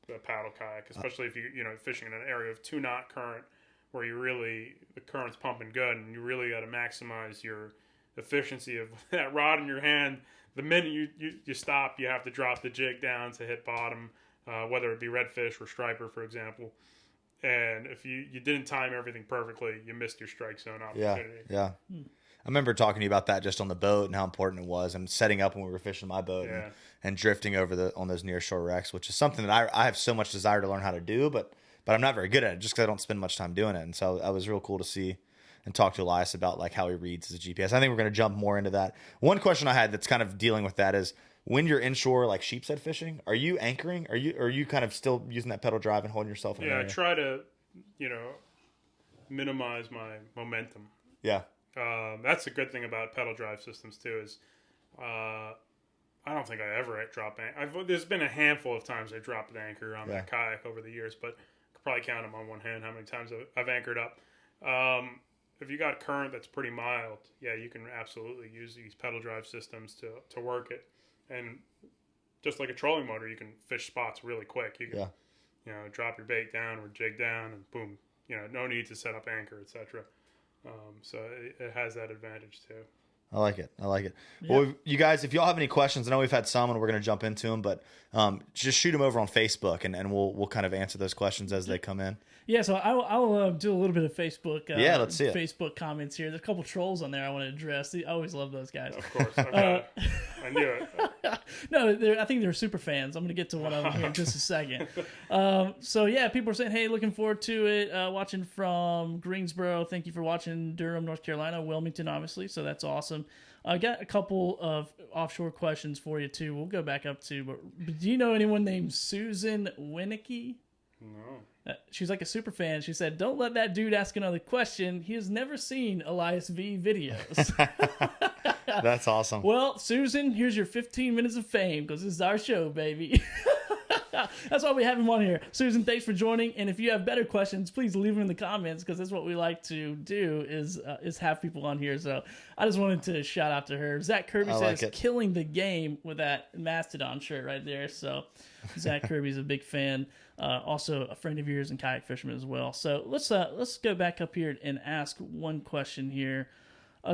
the paddle kayak, especially if you're fishing in an area of 2-knot current where the current's pumping good, and you really got to maximize your efficiency of that rod in your hand. The minute you stop, you have to drop the jig down to hit bottom, whether it be redfish or striper, for example. And if you didn't time everything perfectly, you missed your strike zone opportunity. Yeah. I remember talking to you about that just on the boat and how important it was, and setting up when we were fishing my boat and drifting over on those nearshore wrecks, which is something that I have so much desire to learn how to do, but I'm not very good at it just because I don't spend much time doing it. And so it was real cool to see and talk to Elias about like how he reads his GPS. I think we're going to jump more into that. One question I had that's kind of dealing with that is, when you're inshore, like sheepshead fishing, are you anchoring? Are you kind of still using that pedal drive and holding yourself in an area? I try to, minimize my momentum. Yeah. That's a good thing about pedal drive systems too, is I don't think I ever drop anchor. There's been a handful of times I dropped an anchor on that kayak over the years, but I could probably count them on one hand how many times I've anchored up. If you got current that's pretty mild, you can absolutely use these pedal drive systems to work it. And just like a trolling motor, you can fish spots really quick. You can, drop your bait down or jig down, and boom, no need to set up anchor, etc. So it has that advantage too. I like it. Yeah. Well, you guys, if y'all have any questions, I know we've had some and we're going to jump into them, but just shoot them over on Facebook and we'll kind of answer those questions as they come in. Yeah, so I'll do a little bit of Facebook. Let's see it. Facebook comments here. There's a couple trolls on there I want to address. I always love those guys. Of course, I knew it. No, I think they're super fans. I'm going to get to one of them here in just a second. People are saying, hey, looking forward to it. Watching from Greensboro. Thank you for watching. Durham, North Carolina. Wilmington, obviously. So that's awesome. I got a couple of offshore questions for you, too. We'll go back up to, but do you know anyone named Susan Winnicky? No. She's like a super fan. She said, don't let that dude ask another question. He has never seen Elias V videos. That's awesome. Well, Susan, here's your 15 minutes of fame, because this is our show, baby. That's why we have him on here. Susan, thanks for joining. And if you have better questions, please leave them in the comments, because that's what we like to do is have people on here. So I just wanted to shout out to her. Zach Kirby says, killing the game with that Mastodon shirt right there. So Zach Kirby's a big fan. Also a friend of yours and kayak fisherman as well. So let's go back up here and ask one question here.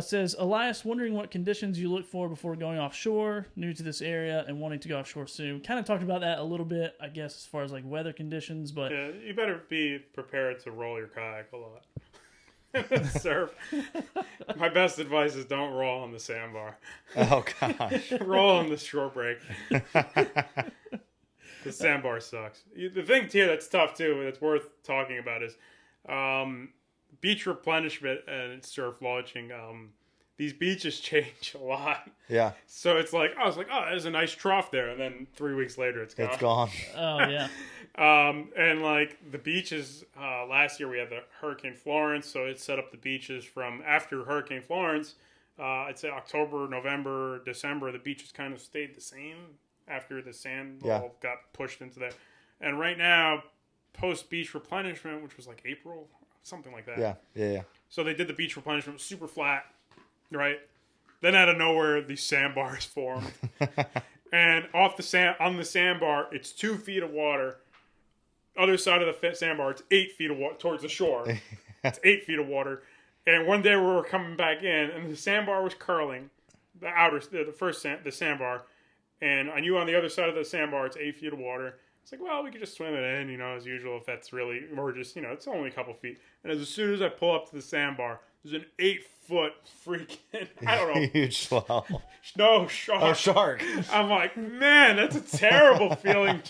Says, Elias, wondering what conditions you look for before going offshore, new to this area and wanting to go offshore soon. Kind of talked about that a little bit, I guess, as far as like weather conditions, but you better be prepared to roll your kayak a lot. Surf. My best advice is don't roll on the sandbar. Oh gosh. Roll on the shore break. The sandbar sucks. The thing here that's tough too, that's worth talking about, is beach replenishment and surf launching. These beaches change a lot. Yeah. So it's like, I was like, there's a nice trough there, and then 3 weeks later it's gone. It's gone. Oh yeah. And like the beaches, last year we had the Hurricane Florence, so it set up the beaches from after Hurricane Florence. I'd say October, November, December, the beaches kind of stayed the same after the sand all got pushed into there. And right now, post beach replenishment, which was like April, something like that. Yeah. So they did the beach replenishment, super flat, right? Then out of nowhere, these sandbars formed. And on the sandbar, it's 2 feet of water. Other side of the sandbar, it's 8 feet of water towards the shore. It's 8 feet of water. And one day we were coming back in, and the sandbar was curling, the sandbar. And I knew on the other side of the sandbar, it's 8 feet of water. It's like, well, we could just swim it in, as usual, if that's really, or just, it's only a couple feet. And as soon as I pull up to the sandbar, There's an 8-foot freaking, I don't know. Huge swell. No, shark. Oh, shark. I'm like, man, that's a terrible feeling.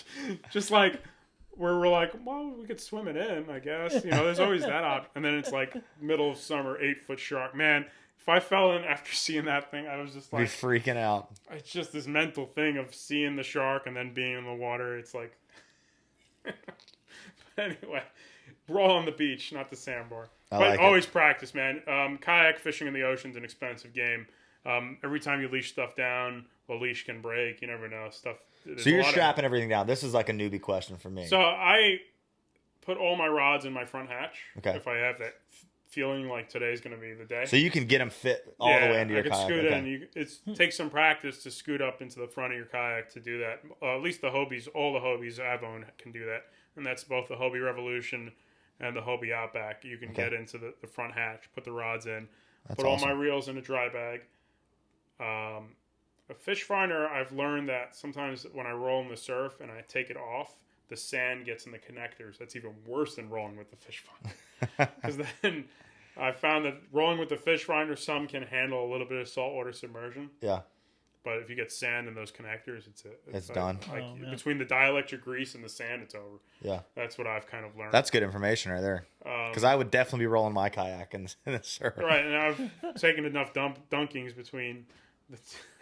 Just like, where we're like, well, we could swim it in, I guess. You know, there's always that option. And then it's like middle of summer, 8-foot shark. Man, if I fell in after seeing that thing, I was just like... Be freaking out. It's just this mental thing of seeing the shark and then being in the water. It's like... Anyway, we're all on the beach, not the sandbar. But always practice, man. Kayak fishing in the ocean's an expensive game. Every time you leash stuff down, the leash can break. You never know. So you're strapping everything down. This is like a newbie question for me. So I put all my rods in my front hatch. Okay. If I have that feeling like today's going to be the day. So you can get them fit all the way into your kayak. Scoot in. It takes some practice to scoot up into the front of your kayak to do that. At least the Hobies, all the Hobies I've owned can do that. And that's both the Hobie Revolution and the Hobie Outback. You can get into the front hatch, put the rods in, put all my reels in a dry bag. A fish finder, I've learned that sometimes when I roll in the surf and I take it off, the sand gets in the connectors. That's even worse than rolling with the fish finder. Because then I found that rolling with the fish finder, some can handle a little bit of saltwater submersion. Yeah. But if you get sand in those connectors, it's done. Between the dielectric grease and the sand, it's over. Yeah. That's what I've kind of learned. That's good information right there. Because I would definitely be rolling my kayak in the surf. Right, and I've taken enough dunkings between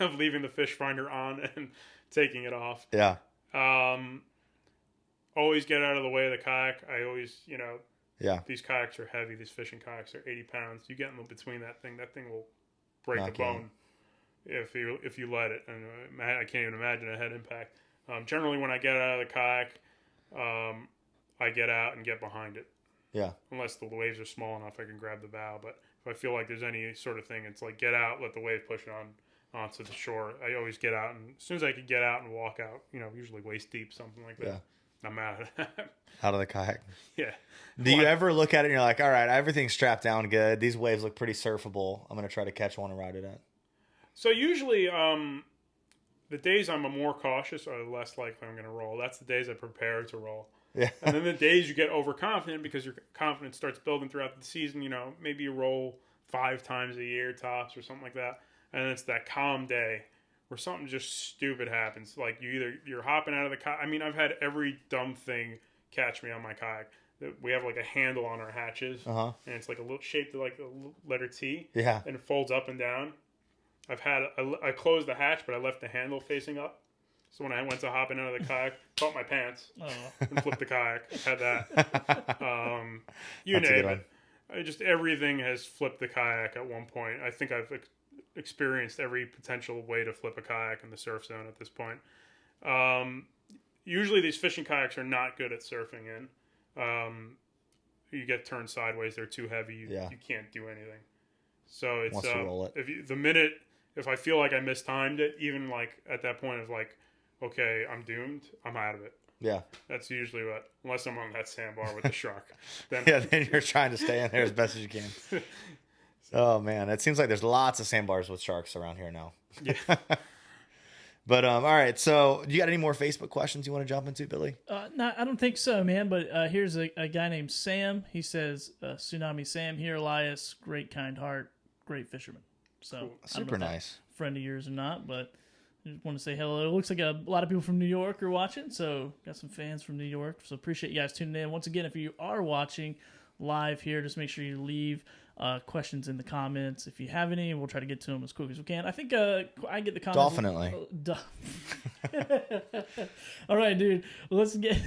of leaving the fish finder on and taking it off. Yeah. Always get out of the way of the kayak. I always, yeah. These kayaks are heavy. These fishing kayaks are 80 pounds. You get in between that thing will break a bone. If you let it, and I can't even imagine a head impact. Generally, when I get out of the kayak, I get out and get behind it. Yeah. Unless the waves are small enough, I can grab the bow. But if I feel like there's any sort of thing, it's like get out, let the wave push it onto the shore. I always get out, and as soon as I can get out and walk out, usually waist deep, something like that. Yeah. I'm out of that. Out of the kayak. Yeah. Do you ever look at it and you're like, all right, everything's strapped down good. These waves look pretty surfable. I'm going to try to catch one and ride it out. So usually, the days I'm more cautious are the less likely I'm going to roll. That's the days I prepare to roll. Yeah. And then the days you get overconfident because your confidence starts building throughout the season. Maybe you roll 5 times a year tops or something like that. And it's that calm day where something just stupid happens. Like you're hopping out of the kayak. I mean, I've had every dumb thing catch me on my kayak. We have like a handle on our hatches. And it's like a little shaped like a letter T. Yeah. And it folds up and down. I closed the hatch, but I left the handle facing up. So when I went to hop in out of the kayak, caught my pants and flipped the kayak. Had that. You name it. Everything has flipped the kayak at one point. I think I've experienced every potential way to flip a kayak in the surf zone at this point. Usually these fishing kayaks are not good at surfing in. You get turned sideways. They're too heavy. You can't do anything. So it's Wants to roll it. If I feel like I mistimed it, even like at that point of like, okay, I'm doomed, I'm out of it. Yeah. That's usually unless I'm on that sandbar with the shark. Then you're trying to stay in there as best as you can. Oh man, it seems like there's lots of sandbars with sharks around here now. Yeah. But all right, so do you got any more Facebook questions you want to jump into, Billy? No, I don't think so, man. But here's a guy named Sam. He says, "Tsunami Sam here, Elias, great, kind heart, great fisherman." So cool. Super nice. Friend of yours or not, but I just want to say hello. It looks like a lot of people from New York are watching, so got some fans from New York. So appreciate you guys tuning in. Once again, if you are watching live here, just make sure you leave questions in the comments if you have any. We'll try to get to them as quick as we can. I think I get the comments. Definitely. All right, dude. Let's get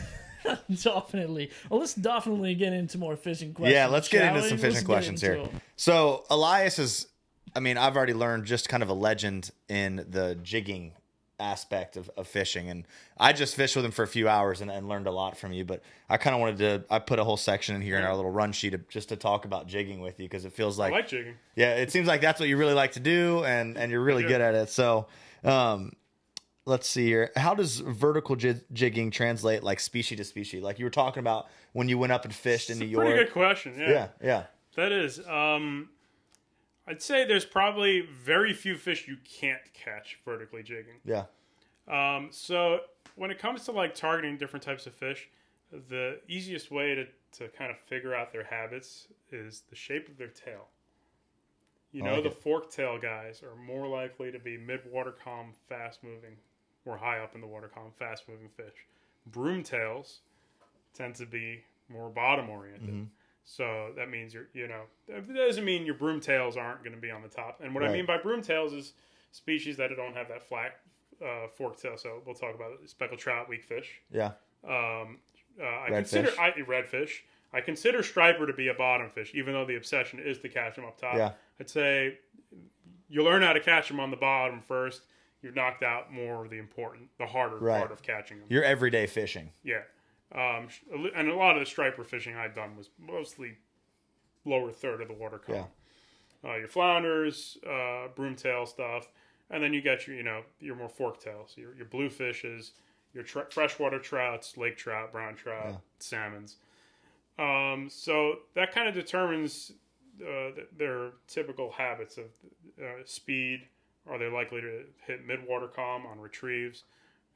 definitely. Well, let's definitely get into more fishing questions. Yeah, let's get into some fishing questions here. So Elias is, I've already learned just kind of a legend in the jigging aspect of fishing, and I just fished with him for a few hours and learned a lot from you, but I kind of wanted I put a whole section in here in our little run sheet just to talk about jigging with you, because it feels like, I like jigging. Yeah, it seems like that's what you really like to do, and you're really good at it. So let's see here. How does vertical jigging translate like species to species? Like you were talking about when you went up and fished in New York. Pretty good question. Yeah. That is. I'd say there's probably very few fish you can't catch vertically jigging. Yeah. So when it comes to like targeting different types of fish, the easiest way to kind of figure out their habits is the shape of their tail. You know, the fork-tail guys are more likely to be mid-water column, fast-moving, or high up in the water column, fast-moving fish. Broomtails tend to be more bottom-oriented. Mm-hmm. So that means that doesn't mean your broomtails aren't going to be on the top. And what I mean by broomtails is species that don't have that flat fork tail. So we'll talk about it. Speckled trout, weak fish. Yeah. Redfish. I consider striper to be a bottom fish, even though the obsession is to catch them up top. Yeah. I'd say you learn how to catch them on the bottom first. You're knocked out more of the harder part of catching them. Your everyday fishing. Yeah. And a lot of the striper fishing I've done was mostly lower third of the water column. Yeah. Your flounders, broomtail stuff, and then you get your more forktails, your bluefishes, your freshwater trouts, lake trout, brown trout, salmons. So that kind of determines their typical habits of speed. Are they likely to hit mid-water column on retrieves,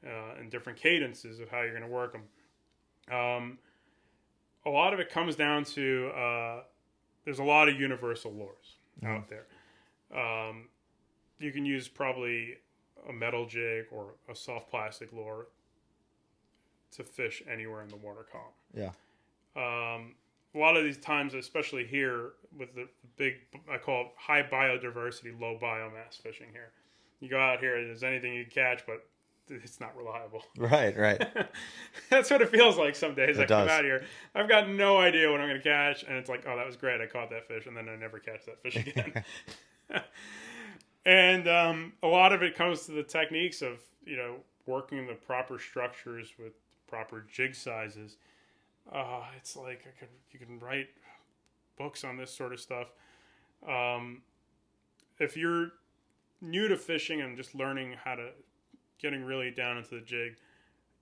and different cadences of how you're going to work them. A lot of it comes down to there's a lot of universal lures out there. You can use probably a metal jig or a soft plastic lure to fish anywhere in the water column. Yeah. A lot of these times, especially here with the big, I call it high biodiversity, low biomass fishing here. You go out here, there's anything you can catch, but it's not reliable. Right. That's what it feels like some days. I come out here, I've got no idea what I'm going to catch, and it's like, oh, that was great, I caught that fish, and then I never catch that fish again. And a lot of it comes to the techniques of, working the proper structures with proper jig sizes. It's like you can write books on this sort of stuff. If you're new to fishing and just learning getting really down into the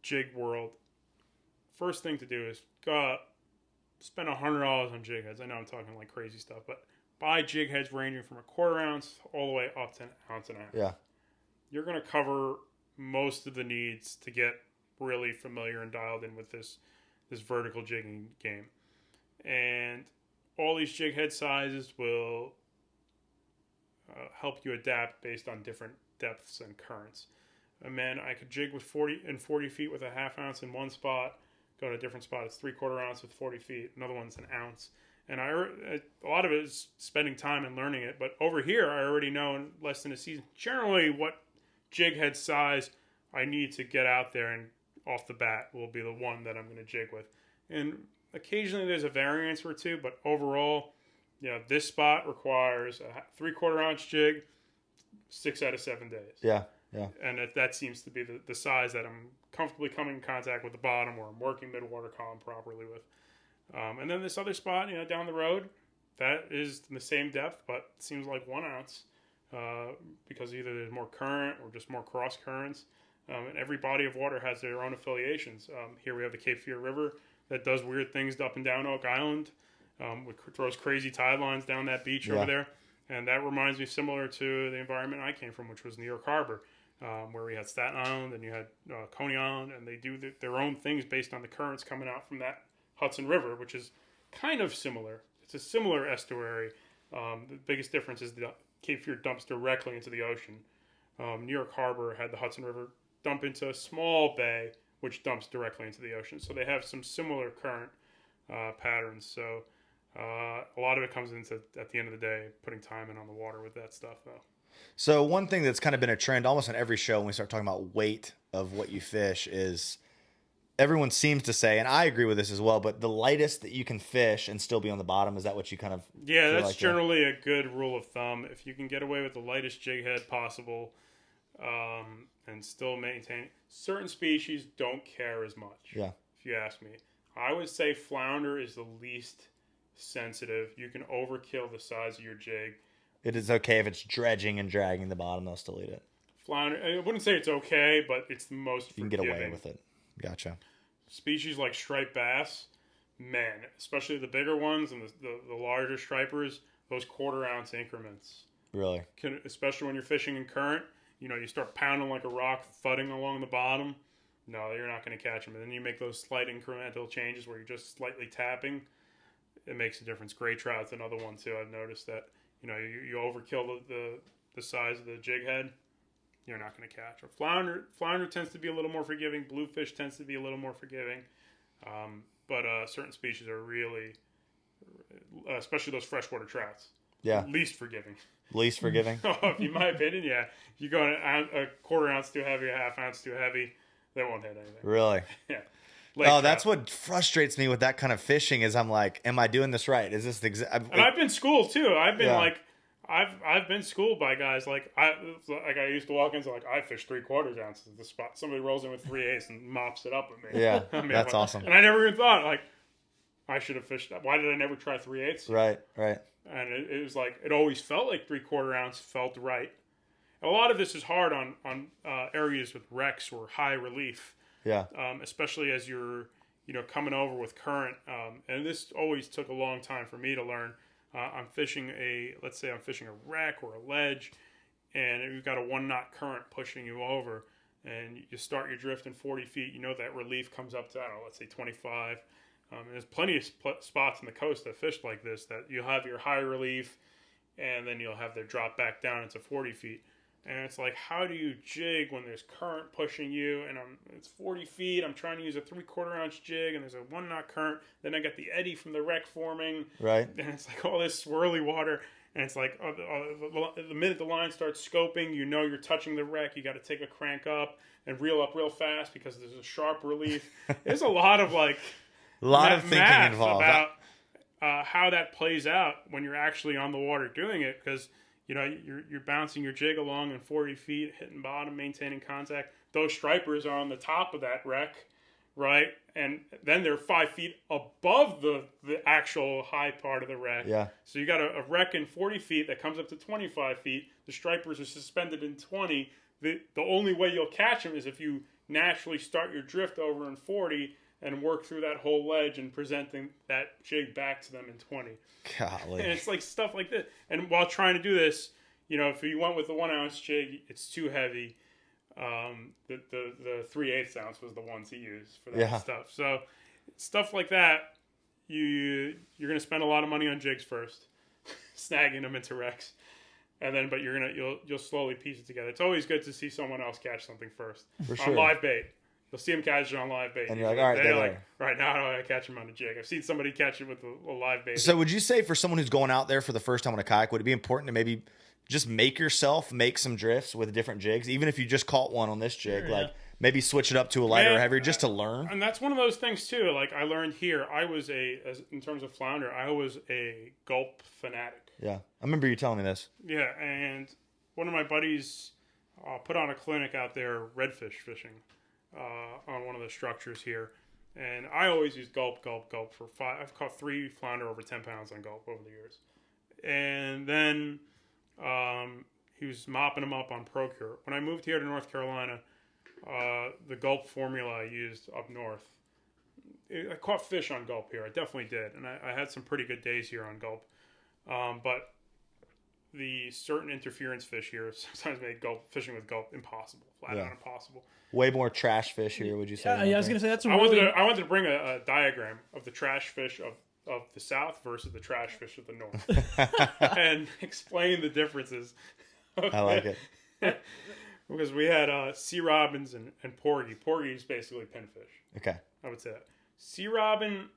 jig world, first thing to do is go out, spend $100 on jig heads. I know I'm talking like crazy stuff, but buy jig heads ranging from a quarter ounce all the way up to an ounce and a half. Yeah. You're going to cover most of the needs to get really familiar and dialed in with this vertical jigging game. And all these jig head sizes will help you adapt based on different depths and currents. Man, I could jig with 40 feet with a half ounce in one spot, go to a different spot, it's 3/4 ounce with 40 feet, another one's an ounce. And a lot of it is spending time and learning it. But over here, I already know in less than a season generally what jig head size I need to get out there, and off the bat will be the one that I'm going to jig with. And occasionally there's a variance or two, but overall, this spot requires a 3/4 ounce jig 6 out of 7 days. Yeah. And that seems to be the size that I'm comfortably coming in contact with the bottom, or I'm working mid-water column properly with. And then this other spot, down the road, that is the same depth, but it seems like 1 ounce, because either there's more current or just more cross currents. And every body of water has their own affiliations. Here we have the Cape Fear River that does weird things up and down Oak Island, throws crazy tide lines down that beach over there. And that reminds me similar to the environment I came from, which was New York Harbor, where we had Staten Island and you had Coney Island, and they do their own things based on the currents coming out from that Hudson River, which is kind of similar. It's a similar estuary. The biggest difference is the Cape Fear dumps directly into the ocean. New York Harbor had the Hudson River dump into a small bay, which dumps directly into the ocean. So they have some similar current patterns. So a lot of it comes into, at the end of the day, putting time in on the water with that stuff, though. So one thing that's kind of been a trend almost on every show when we start talking about weight of what you fish is everyone seems to say, and I agree with this as well, but the lightest that you can fish and still be on the bottom, is that what you kind of that's like generally a good rule of thumb. If you can get away with the lightest jig head possible, and still maintain, certain species don't care as much. Yeah. If you ask me, I would say flounder is the least sensitive. You can overkill the size of your jig. It is okay if it's dredging and dragging the bottom; they'll still eat it. Flounder, I wouldn't say it's okay, but it's the most you can forgiving. get away with it. Gotcha. Species like striped bass, man, especially the bigger ones and the larger stripers, those 1/4 ounce increments. Really? Especially when you're fishing in current, you start pounding like a rock, thudding along the bottom. No, you're not going to catch them. And then you make those slight incremental changes where you're just slightly tapping. It makes a difference. Gray trout's another one too. I've noticed that you know, you overkill the size of the jig head, you're not going to catch. Or flounder tends to be a little more forgiving. Bluefish tends to be a little more forgiving. But certain species are really, especially those freshwater trouts, least forgiving. Least forgiving? In my opinion, yeah. If you go a quarter ounce too heavy, a half ounce too heavy, they won't hit anything. Really? Yeah. That's what frustrates me with that kind of fishing is I'm like, am I doing this right? Is this the exact? And I've been schooled too. I've been I've been schooled by guys like I used to walk into like I fish 3/4 ounces at the spot. Somebody rolls in with 3/8 and mops it up at me. Yeah, I mean, that's awesome. And I never even thought like I should have fished that. Why did I never try 3/8? Right. And it was like it always felt like 3/4 ounce felt right. And a lot of this is hard on areas with wrecks or high relief. Yeah. Especially as you're coming over with current. And this always took a long time for me to learn. I'm fishing a wreck or a ledge, and you've got a 1 knot current pushing you over, and you start your drift in 40 feet. You know that relief comes up to, I don't know, let's say 25. And there's plenty of spots on the coast that fish like this that you'll have your high relief, and then you'll have their drop back down into 40 feet. And it's like, how do you jig when there's current pushing you? And it's 40 feet. I'm trying to use a 3/4 ounce jig, and there's a 1 knot current. Then I got the eddy from the wreck forming. Right. And it's like all this swirly water. And it's like the minute the line starts scoping, you know you're touching the wreck. You got to take a crank up and reel up real fast because there's a sharp relief. There's a lot of thinking involved about how that plays out when you're actually on the water doing it, because you're bouncing your jig along in 40 feet, hitting bottom, maintaining contact. Those stripers are on the top of that wreck, right? And then they're 5 feet above the actual high part of the wreck. Yeah. So you got a wreck in 40 feet that comes up to 25 feet. The stripers are suspended in 20. The only way you'll catch them is if you naturally start your drift over in 40 and work through that whole ledge and presenting that jig back to them in 20. Golly. And it's like stuff like this. And while trying to do this, if you went with the 1 ounce jig, it's too heavy. The 3/8 ounce was the ones he used for that stuff. So stuff like that, you're going to spend a lot of money on jigs first, snagging them into wrecks. And then, but you'll slowly piece it together. It's always good to see someone else catch something first. For sure. On live bait. You'll see them catch it on live bait. And you're like, all right, they're like, right now I catch them on a jig. I've seen somebody catch it with a live bait. So would you say for someone who's going out there for the first time on a kayak, would it be important to maybe just make some drifts with different jigs, even if you just caught one on this jig, maybe switch it up to a lighter or heavier just to learn? And that's one of those things too. Like I learned here, in terms of flounder, I was a gulp fanatic. Yeah. I remember you telling me this. Yeah. And one of my buddies put on a clinic out there, redfish fishing. On one of the structures here, and I always use gulp for 5. I've caught 3 flounder over 10 pounds on gulp over the years, and then he was mopping them up on Procure. When I moved here to North Carolina, the gulp formula I used up north, I caught fish on gulp here. I definitely did, and I had some pretty good days here on gulp, but the certain interference fish here sometimes make fishing with gulp impossible, flat out impossible. Way more trash fish here, would you say? Yeah, I was going to say that's I wanted to bring a diagram of the trash fish of the south versus the trash fish of the north and explain the differences. Okay. I like it. Because we had sea robins and porgy. Porgy is basically pinfish. Okay. I would say that. Sea robin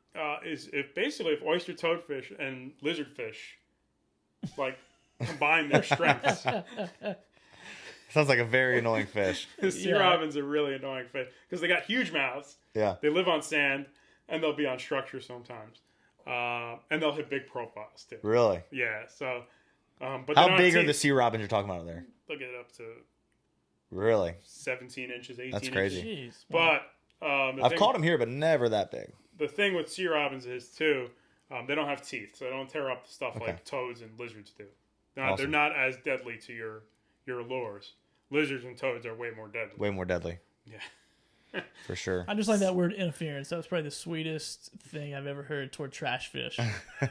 is if oyster toadfish and lizardfish combine their strengths. Sounds like a very annoying fish. Sea robins are really annoying fish because they got huge mouths. Yeah. They live on sand, and they'll be on structure sometimes. And they'll hit big profiles too. Really? Yeah. So, but how big are the sea robins you're talking about there? They'll get up to really 17 inches, 18 That's crazy. Inches. Jeez. But I've caught them here, but never that big. The thing with sea robins is too, they don't have teeth, so they don't tear up the stuff like toads and lizards do. They're not as deadly to your lures. Lizards and toads are way more deadly. Way more deadly. Yeah. For sure. I just like that word interference. That was probably the sweetest thing I've ever heard toward trash fish.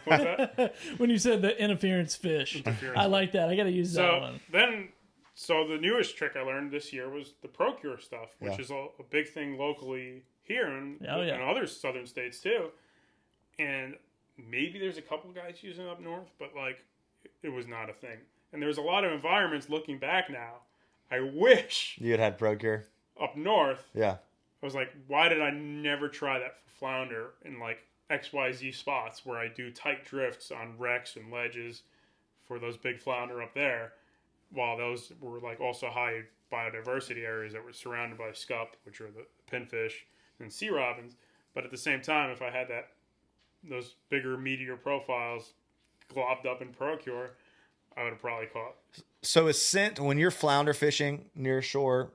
What's that? When you said the interference fish. I like that. I got to use that one. So the newest trick I learned this year was the Procure stuff, which is a big thing locally here and other southern states too. And maybe there's a couple guys using it up north, but it was not a thing. And there's a lot of environments looking back now. I wish You had pro gear. up north. Yeah. I was like, why did I never try that for flounder in like XYZ spots where I do tight drifts on wrecks and ledges for those big flounder up there, while those were like also high biodiversity areas that were surrounded by scup, which are the pinfish and sea robins. But at the same time, if I had those bigger, meatier profiles globbed up in Procure, I would have probably caught. So is scent, when you're flounder fishing near shore,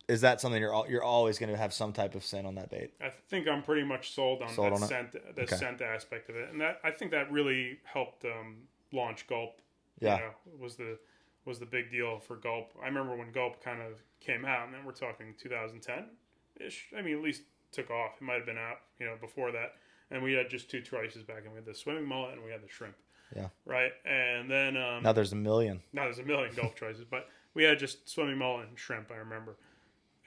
is that something you're always going to have some type of scent on that bait? I think I'm pretty much sold on scent aspect of it, and that I think that really helped launch Gulp. Yeah, you know, was the big deal for Gulp. I remember when Gulp kind of came out, and then we're talking 2010-ish. I mean, at least took off. It might have been out, before that. And we had just two choices back then. We had the swimming mullet and we had the shrimp. Yeah. Right? And then... now there's a million. Now there's a million Gulp choices. But we had just swimming mullet and shrimp, I remember.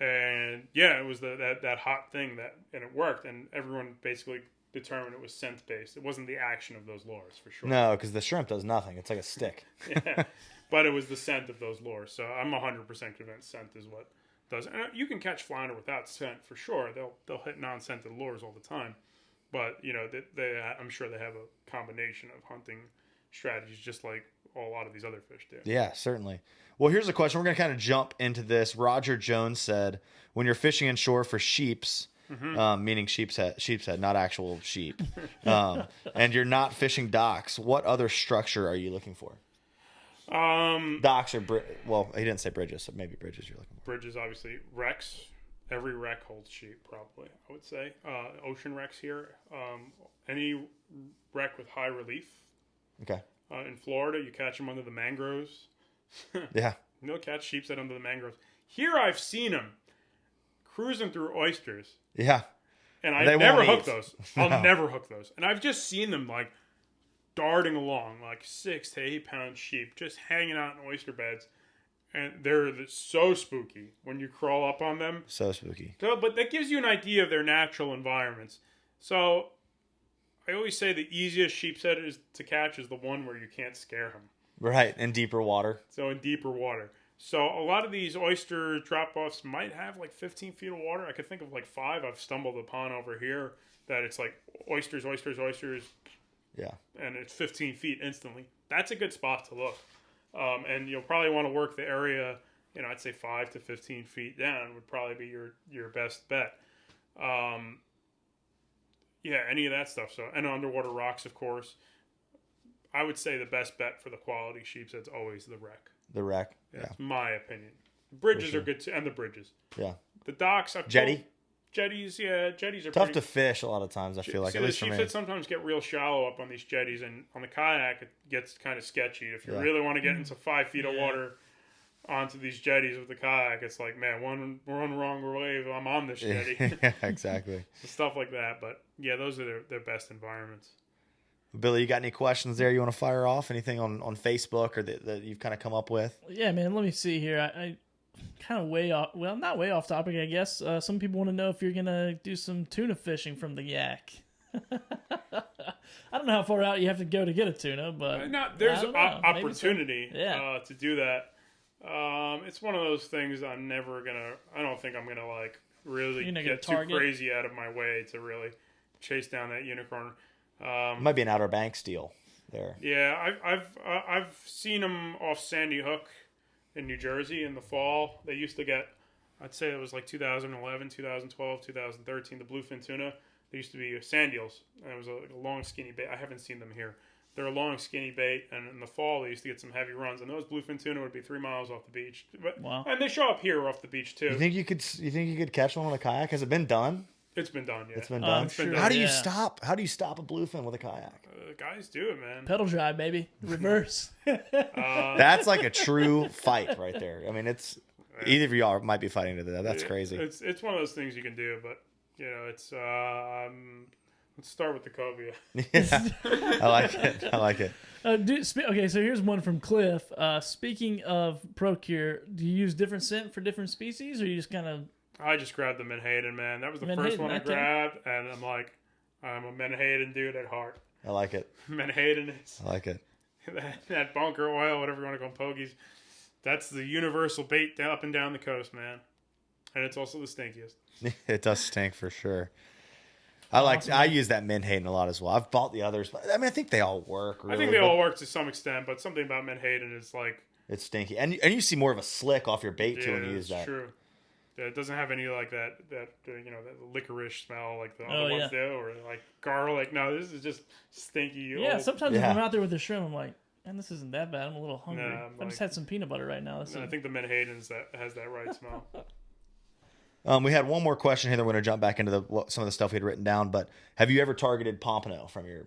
And, yeah, it was that hot thing, and it worked. And everyone basically determined it was scent-based. It wasn't the action of those lures, for sure. No, because the shrimp does nothing. It's like a stick. Yeah. But it was the scent of those lures. So I'm 100% convinced scent is what does it. And you can catch flounder without scent, for sure. They'll hit non-scented lures all the time. But, I'm sure they have a combination of hunting strategies just like a lot of these other fish do. Yeah, certainly. Well, here's a question. We're going to kind of jump into this. Roger Jones said, when you're fishing inshore for sheeps, meaning sheep's head, not actual sheep, and you're not fishing docks, what other structure are you looking for? Docks or, he didn't say bridges, so maybe bridges you're looking for. Bridges, obviously. Wrecks. Every wreck holds sheep, probably, I would say. Ocean wrecks here. Any wreck with high relief. Okay. In Florida, you catch them under the mangroves. Yeah. You'll catch sheepshead under the mangroves. Here I've seen them cruising through oysters. Yeah. And I never hook those. I'll never hook those. And I've just seen them like darting along, like 6 to 8 pound sheep, just hanging out in oyster beds. And they're so spooky when you crawl up on them. So spooky. So, but that gives you an idea of their natural environments. So I always say the easiest sheepshead to catch is the one where you can't scare him. Right, in deeper water. So in deeper water. So a lot of these oyster drop-offs might have like 15 feet of water. I could think of like 5 I've stumbled upon over here that it's like oysters. Yeah. And it's 15 feet instantly. That's a good spot to look. And you'll probably want to work the area, I'd say 5 to 15 feet down would probably be your best bet. Any of that stuff. So, and underwater rocks, of course. I would say the best bet for the quality sheepshead's always the wreck. The wreck. Yeah. That's my opinion. Bridges are good too, and the bridges. Yeah. The docks. Jetties, jetties are tough to fish a lot of times, I feel like. See, at least for me. Sheepshead sometimes get real shallow up on these jetties, and on the kayak it gets kind of sketchy. If you really want to get into 5 feet of water onto these jetties with the kayak, it's like, man, one wrong wave, I'm on this jetty. Yeah, exactly. So stuff like that, but yeah, those are their best environments. Billy, you got any questions there you want to fire off? Anything on Facebook or that you've kind of come up with? Yeah, man, let me see here. I kind of way off, well, not way off topic, I guess. Some people want to know if you're going to do some tuna fishing from the yak. I don't know how far out you have to go to get a tuna, but there's opportunity to do that. It's one of those things I don't think I'm going to like really get too crazy out of my way to really chase down that unicorn. Might be an Outer Banks deal there. Yeah, I've seen them off Sandy Hook in New Jersey in the fall. They used to get, I'd say it was like 2011, 2012, 2013, the bluefin tuna. They used to be sand eels, and it was a long, skinny bait. I haven't seen them here. They're a long, skinny bait, and in the fall they used to get some heavy runs, and those bluefin tuna would be 3 miles off the beach. Wow. And they show up here off the beach too. You think you could catch one on a kayak? Has it been done? It's been done, yeah. It's been done. Sure, How do you stop? How do you stop a bluefin with a kayak? Guys do it, man. Pedal drive, baby. Reverse. That's like a true fight right there. I mean, it's either of y'all might be fighting to that. That's crazy. It's one of those things you can do, but it's let's start with the cobia. Yeah, I like it. Okay, so here's one from Cliff. Speaking of Procure, do you use different scent for different species, or you just kind of? I just grabbed the Menhaden, man. That was the first one I grabbed, and I'm a Menhaden dude at heart. I like it. Menhaden is. I like it. that bunker oil, whatever you want to call them, pogies. That's the universal bait up and down the coast, man. And it's also the stinkiest. It does stink for sure. I use that Menhaden a lot as well. I've bought the others, but I mean, I think they all work. Really, I think they all work to some extent, but something about Menhaden is like it's stinky, and you see more of a slick off your bait too when you use that. True. Yeah, it doesn't have any like that that licorice smell like the other ones do, or like garlic. No, this is just stinky. Yeah, sometimes if I'm out there with the shrimp, I'm like, man, this isn't that bad. I'm a little hungry. Nah, I just had some peanut butter right now. I think the Menhaden's that has that right smell. We had one more question here that we're going to jump back into some of the stuff we had written down. But have you ever targeted pompano from your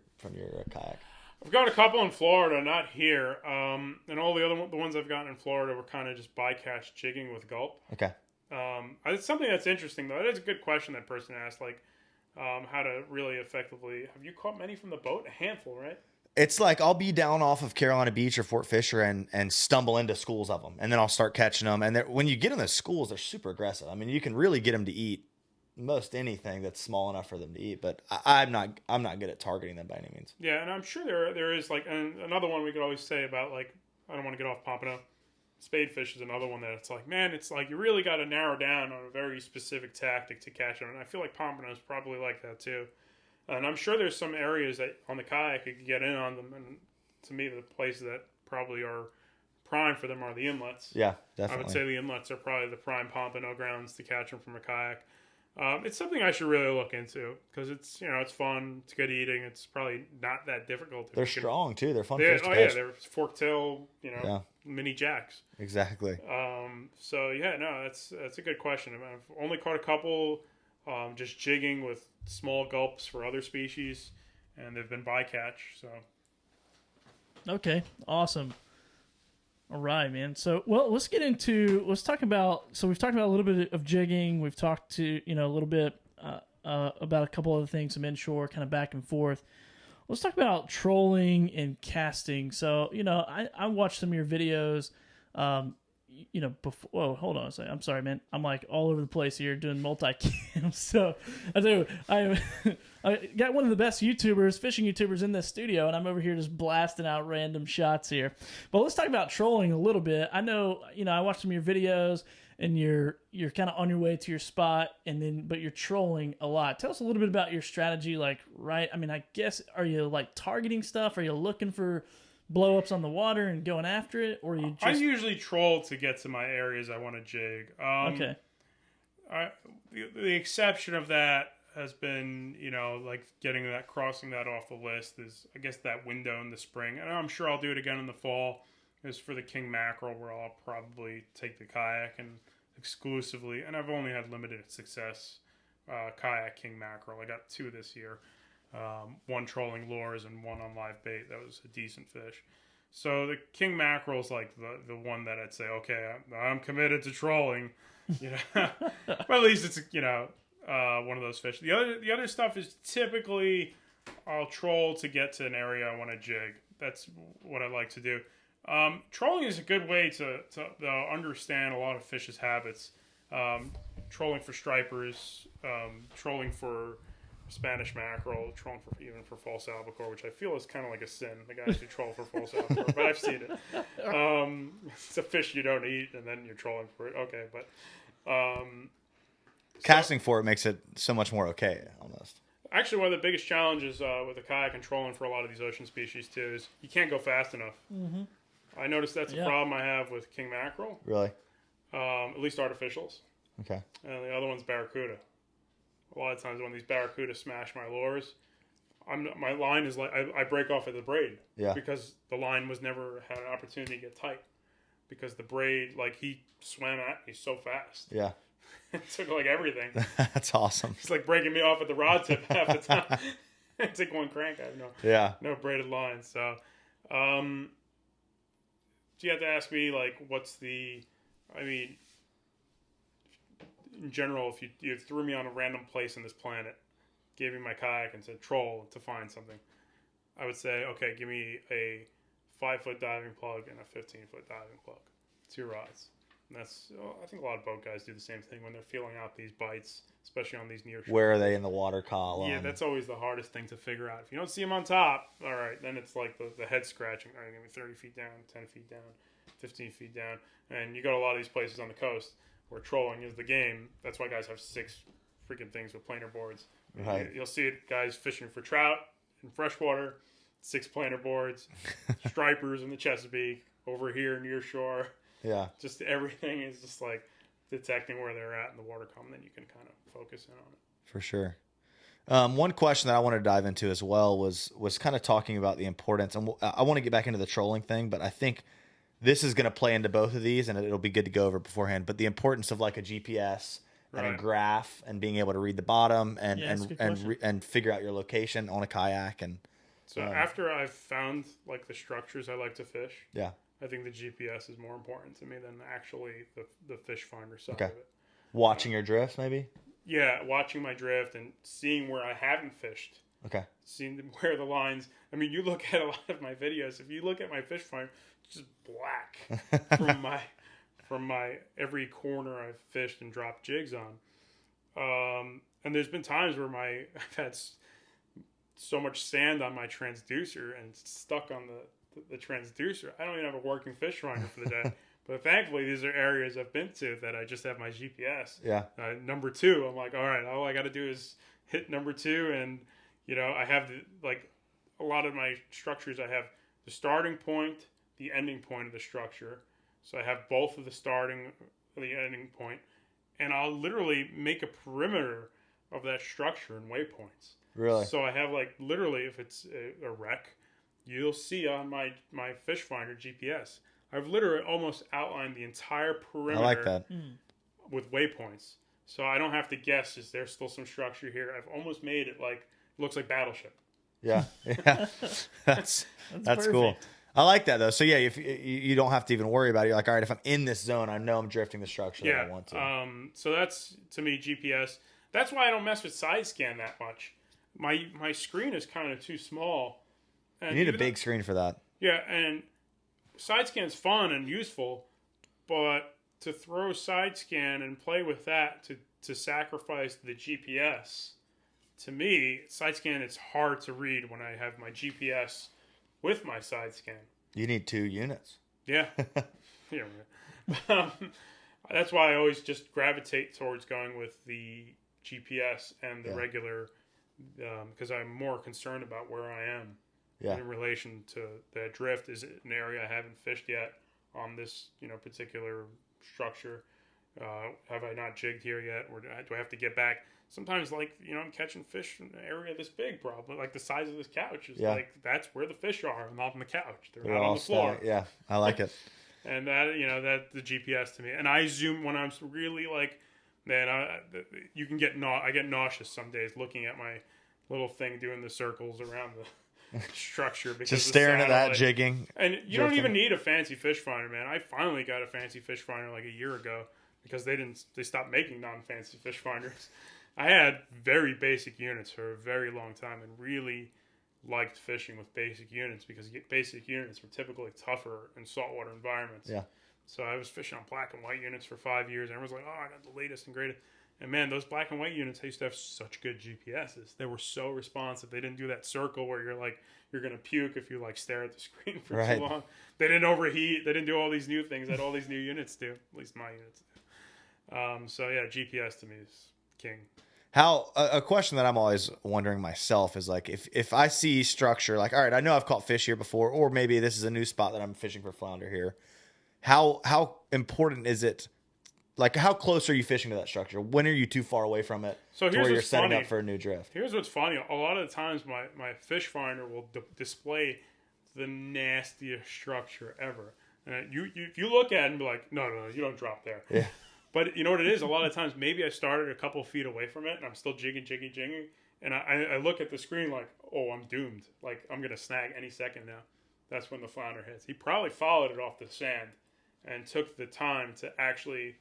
kayak? I've got a couple in Florida, not here. And all the ones I've gotten in Florida were kind of just bycatch jigging with gulp. Okay. It's something that's interesting though. It is a good question that person asked, like how to really effectively. Have you caught many from the boat? A handful, right? It's like I'll be down off of Carolina Beach or Fort Fisher and stumble into schools of them, and then I'll start catching them. And when you get in the schools, they're super aggressive. I mean, you can really get them to eat most anything that's small enough for them to eat. But I'm not good at targeting them by any means. Yeah, and I'm sure there is like another one we could always say about like I don't want to get off pompano. Spadefish is another one that it's like, man, it's like you really got to narrow down on a very specific tactic to catch them. And I feel like pompano is probably like that too. And I'm sure there's some areas that on the kayak you can get in on them. And to me, the places that probably are prime for them are the inlets. Yeah, definitely. I would say the inlets are probably the prime pompano grounds to catch them from a kayak. It's something I should really look into because it's it's fun, it's good eating, it's probably not that difficult. They're strong too. They're fun fish to catch. Yeah, they're fork tail, mini jacks. Exactly. So yeah, no, that's a good question. I mean, I've only caught a couple, just jigging with small gulps for other species, and they've been bycatch. So. Okay, awesome. All right, man. So, let's talk about. So we've talked about a little bit of jigging. We've talked to a little bit about a couple other things, some inshore, kind of back and forth. Let's talk about trolling and casting. So, I watched some of your videos. Before. Whoa, hold on a second. I'm sorry, man. I'm like all over the place here doing multi-cam. So I got one of the best YouTubers, fishing YouTubers in this studio, and I'm over here just blasting out random shots here. But let's talk about trolling a little bit. I know, I watched some of your videos, and you're kind of on your way to your spot, but you're trolling a lot. Tell us a little bit about your strategy. Like, right? I mean, I guess, are you like targeting stuff? Are you looking for blow ups on the water and going after it, or you just... I usually troll to get to my areas I want to jig. Okay. The exception of that has been, like crossing that off the list is, I guess, that window in the spring. And I'm sure I'll do it again in the fall. Is for the king mackerel, where I'll probably take the kayak and exclusively, and I've only had limited success, kayak king mackerel. I got 2 this year. One trolling lures and one on live bait. That was a decent fish. So the king mackerel is like the one that I'd say, okay, I'm committed to trolling. But at least it's one of those fish. The other stuff is typically I'll troll to get to an area I want to jig. That's what I like to do. Trolling is a good way to understand a lot of fish's habits. Trolling for stripers, trolling for Spanish mackerel, trolling even for false albacore, which I feel is kind of like a sin. The guys who troll for false albacore, but I've seen it. It's a fish you don't eat, and then you're trolling for it. Okay, but casting for it makes it so much more okay, almost. Actually, one of the biggest challenges with the kayak and trolling for a lot of these ocean species too is you can't go fast enough. Mm-hmm. I noticed that's a problem I have with king mackerel. Really? At least artificials. Okay. And the other one's barracuda. A lot of times when these barracuda smash my lures, my line is like I break off at the braid. Yeah. Because the line was never had an opportunity to get tight. Because the braid, like he swam at me so fast. Yeah. It took like everything. That's awesome. He's like breaking me off at the rod tip half the time. I take one crank. I have no braided line. So, you have to ask me like, in general, if you threw me on a random place on this planet, gave me my kayak and said troll to find something, I would say, okay, give me a 5-foot diving plug and a 15-foot diving plug, 2 rods. And that's, I think a lot of boat guys do the same thing when they're feeling out these bites, especially on these nearshore. Where are they in the water column? Yeah, that's always the hardest thing to figure out. If you don't see them on top, all right, then it's like the head scratching. All right, going to be 30 feet down, 10 feet down, 15 feet down. And you go to a lot of these places on the coast where trolling is the game. That's why guys have 6 freaking things with planer boards. Right. You'll see it, guys fishing for trout in freshwater, 6 planer boards, stripers in the Chesapeake, over here near shore. Yeah. Just everything is just like detecting where they're at in the water column. Then you can kind of focus in on it. For sure. One question that I wanted to dive into as well was kind of talking about the importance, and I want to get back into the trolling thing, but I think this is going to play into both of these, and it'll be good to go over beforehand. But the importance of like a GPS and a graph, and being able to read the bottom and figure out your location on a kayak. And so after I've found like the structures I like to fish, yeah, I think the GPS is more important to me than actually the fish finder side of it. Watching your drifts, maybe. Yeah, watching my drift and seeing where I haven't fished. Okay. Seeing where the lines. I mean, you look at a lot of my videos. If you look at my fish finder, it's just black from my every corner I've fished and dropped jigs on. And there's been times where I've had so much sand on my transducer and it's stuck on the transducer. I don't even have a working fish finder for the day. But thankfully, these are areas I've been to that I just have my GPS. Yeah. Number 2, I'm like, all right, all I got to do is hit number 2. And, I have a lot of my structures, I have the starting point, the ending point of the structure. So I have both of the starting and the ending point. And I'll literally make a perimeter of that structure in waypoints. Really? So I have literally, if it's a wreck, you'll see on my fish finder GPS, I've literally almost outlined the entire perimeter. I like that. With waypoints. So I don't have to guess, is there still some structure here? I've almost made it looks like Battleship. Yeah. Yeah. That's cool. I like that though. So yeah, if you don't have to even worry about it. You're like, all right, if I'm in this zone, I know I'm drifting the structure that I want to. So that's, to me, GPS. That's why I don't mess with side scan that much. My screen is kind of too small. And you need a big screen for that. Yeah, and side scan's fun and useful, but to throw side scan and play with that to sacrifice the GPS, to me, side scan, it's hard to read when I have my GPS with my side scan. You need 2 units. Yeah. Yeah. That's why I always just gravitate towards going with the GPS and the regular, because I'm more concerned about where I am. Yeah. In relation to the drift. Is it an area I haven't fished yet on this, particular structure? Have I not jigged here yet, or do I have to get back? Sometimes, I'm catching fish in an area this big, probably like the size of this couch is that's where the fish are, not on the couch. They're not on the floor. Yeah, I like it. And that that the GPS to me, and I zoom when I'm really you can get I get nauseous some days looking at my little thing doing the circles around the structure because just staring at that jigging. And you don't even need a fancy fish finder, man. I finally got a fancy fish finder a year ago because they stopped making non-fancy fish finders. I had very basic units for a very long time and really liked fishing with basic units because basic units were typically tougher in saltwater environments. Yeah. So I was fishing on black and white units for 5 years. And everyone's like, oh, I got the latest and greatest. And man, those black and white units, they used to have such good GPSs. They were so responsive. They didn't do that circle where you're going to puke if you stare at the screen for too long. They didn't overheat. They didn't do all these new things that all these new units do. At least my units do. So yeah, GPS to me is king. A question that I'm always wondering myself is if I see structure, all right, I know I've caught fish here before, or maybe this is a new spot that I'm fishing for flounder here. How important is it? How close are you fishing to that structure? When are you too far away from it to where you're setting up for a new drift? Here's what's funny. A lot of the times my fish finder will display the nastiest structure ever. And if you look at it and be like, no, you don't drop there. Yeah. But you know what it is? A lot of times maybe I started a couple feet away from it and I'm still jigging. And I look at the screen oh, I'm doomed. I'm going to snag any second now. That's when the flounder hits. He probably followed it off the sand and took the time to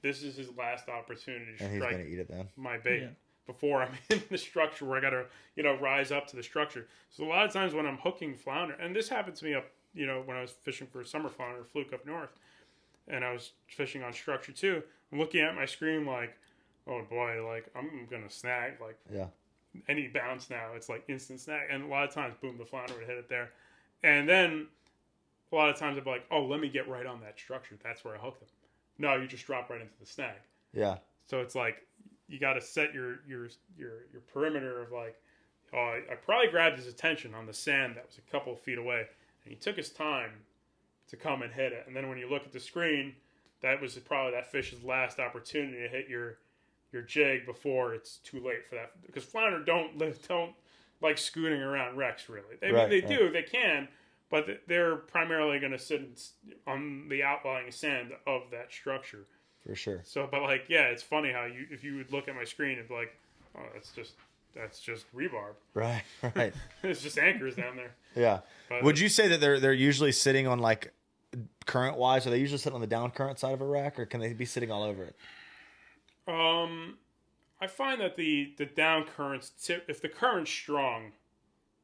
this is his last opportunity to strike. And he's going to eat it then. My bait before I'm in the structure where I got to, rise up to the structure. So a lot of times when I'm hooking flounder, and this happened to me up, when I was fishing for summer flounder fluke up north, and I was fishing on structure too, I'm looking at my screen oh boy, like I'm gonna snag like any bounce now. It's like instant snag, and a lot of times, boom, the flounder would hit it there, and then a lot of times I'd be like, oh, let me get right on that structure. That's where I hooked them. No, you just drop right into the snag. Yeah. So it's like you got to set your perimeter of like, oh, I probably grabbed his attention on the sand that was a couple of feet away, and he took his time to come and hit it. And then when you look at the screen, that was probably that fish's last opportunity to hit your jig before it's too late for that. Because flounder don't like scooting around wrecks really. They do, they can, but they're primarily going to sit on the outlying sand of that structure. For sure. So, but like, yeah, it's funny how if you would look at my screen, it'd be like, oh, that's just rebarb. Right. It's just anchors down there. Yeah. But would you say that they're usually sitting on like current wise? Are they usually sitting on the down current side of a rack, or can they be sitting all over it? I find that the down currents, if the current's strong,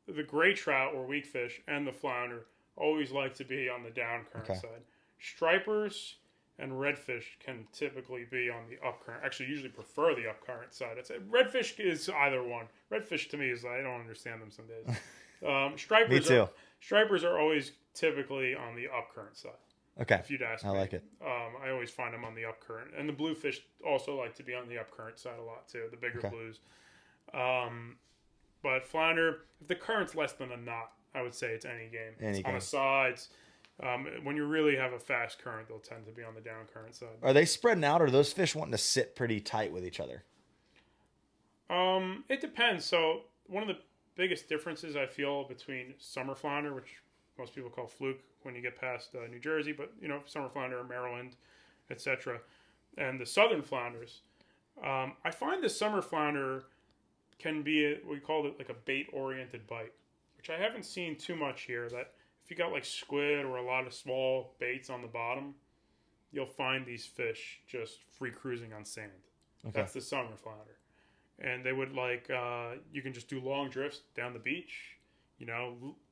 the gray trout or weak fish and the flounder always like to be on the down current side. Stripers and redfish can typically be on the up current. Actually, usually prefer the up current side. I'd say redfish is either one. Redfish to me is I don't understand them some days. Stripers Me too. Stripers are always typically on the up current side. Okay. If you'd ask me. I like it. I always find them on the up current. And the bluefish also like to be on the up current side a lot too, the bigger blues. But flounder, if the current's less than a knot, I would say it's any game. On the sides. When you really have a fast current, they'll tend to be on the down current side. Are they spreading out, or are those fish wanting to sit pretty tight with each other? It depends. So one of the biggest differences I feel between summer flounder, which most people call fluke when you get past New Jersey, but summer flounder, Maryland, etc., and the southern flounders, I find the summer flounder can be we call it like a bait-oriented bite, which I haven't seen too much here. That if you got like squid or a lot of small baits on the bottom, you'll find these fish just free cruising on sand. Okay. That's the summer flounder. And they would like, you can just do long drifts down the beach,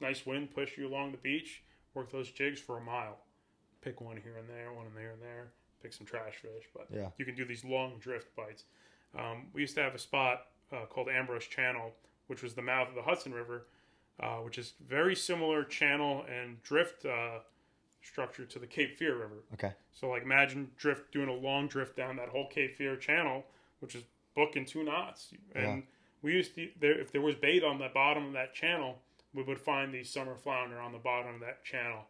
nice wind, push you along the beach, work those jigs for a mile. Pick one here and there, one there and there, pick some trash fish. But you can do these long drift bites. We used to have a spot called Ambrose Channel, which was the mouth of the Hudson River, which is very similar channel and drift structure to the Cape Fear River. Okay. So like imagine doing a long drift down that whole Cape Fear channel, which is booking 2 knots. And we used to, if there was bait on the bottom of that channel, we would find these summer flounder on the bottom of that channel.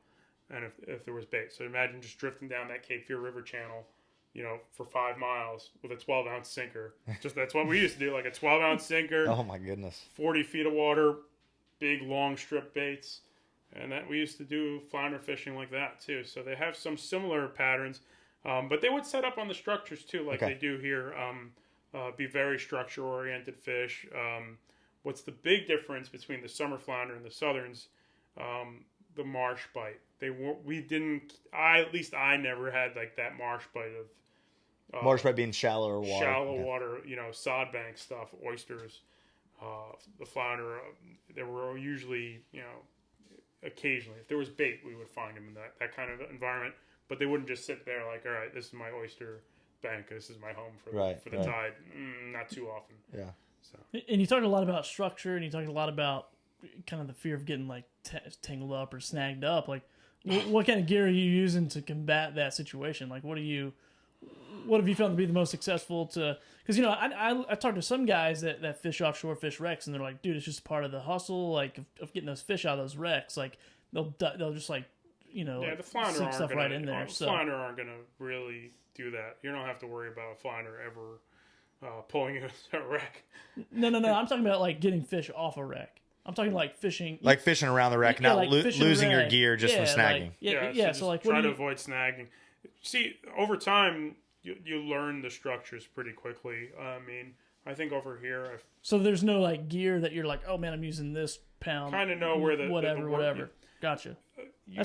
And if there was bait. So imagine just drifting down that Cape Fear River channel, for 5 miles with a 12-ounce sinker. That's what we used to do, like a 12-ounce sinker. Oh my goodness. 40 feet of water, big long strip baits. And that we used to do flounder fishing like that too. So they have some similar patterns. But they would set up on the structures too, like they do here. Be very structure-oriented fish. What's the big difference between the summer flounder and the southerns? The marsh bite. At least I never had like that marsh bite of marsh bite being shallower water. Shallow water, sod bank stuff, oysters. The flounder, there were usually, occasionally, if there was bait, we would find them in that kind of environment. But they wouldn't just sit there like, all right, this is my oyster bank, this is my home for the tide. Not too often. Yeah. So. And you talked a lot about structure, and you talked a lot about kind of the fear of getting like tangled up or snagged up. Like, what kind of gear are you using to combat that situation? Like, what have you found to be the most successful to? Because I talked to some guys that fish offshore, fish wrecks, and they're like, dude, it's just part of the hustle, like of getting those fish out of those wrecks. Like they'll just like the flounder sink stuff right in there. The flounder aren't gonna really do that. You don't have to worry about a flounder ever pulling you into a wreck. No. I'm talking about like getting fish off a wreck. I'm talking like fishing. Like fishing around the wreck, not like losing your gear just from snagging. So like try to avoid snagging. See, over time, you learn the structures pretty quickly. I mean, I think over here, so there's no like gear that you're like, oh man, I'm using this pound. Kind of know where the whatever. Gotcha. You'll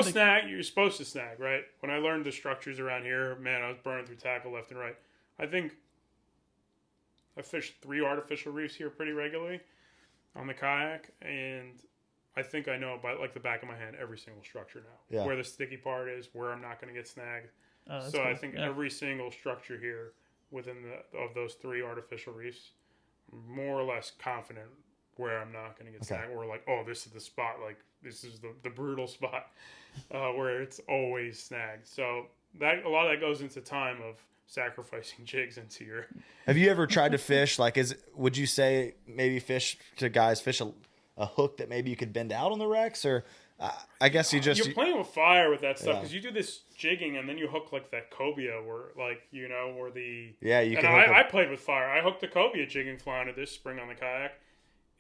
snag. You're supposed to snag, right? When I learned the structures around here, man, I was burning through tackle left and right. I think I fished 3 artificial reefs here pretty regularly on the kayak, and I think I know by like the back of my hand every single structure now. Where the sticky part is, where I'm not going to get snagged. So cool. I think every single structure here within of those 3 artificial reefs, I'm more or less confident where I'm not going to get snagged, or like, oh, this is the spot, like this is the brutal spot where it's always snagged. So that a lot of that goes into time of sacrificing jigs into your. Have you ever tried to fish? Like, would you say maybe fish a hook that maybe you could bend out on the wrecks, or I guess you're playing with fire with that stuff because you do this jigging and then you hook like that cobia or the I played with fire. I hooked the cobia jigging flounder this spring on the kayak,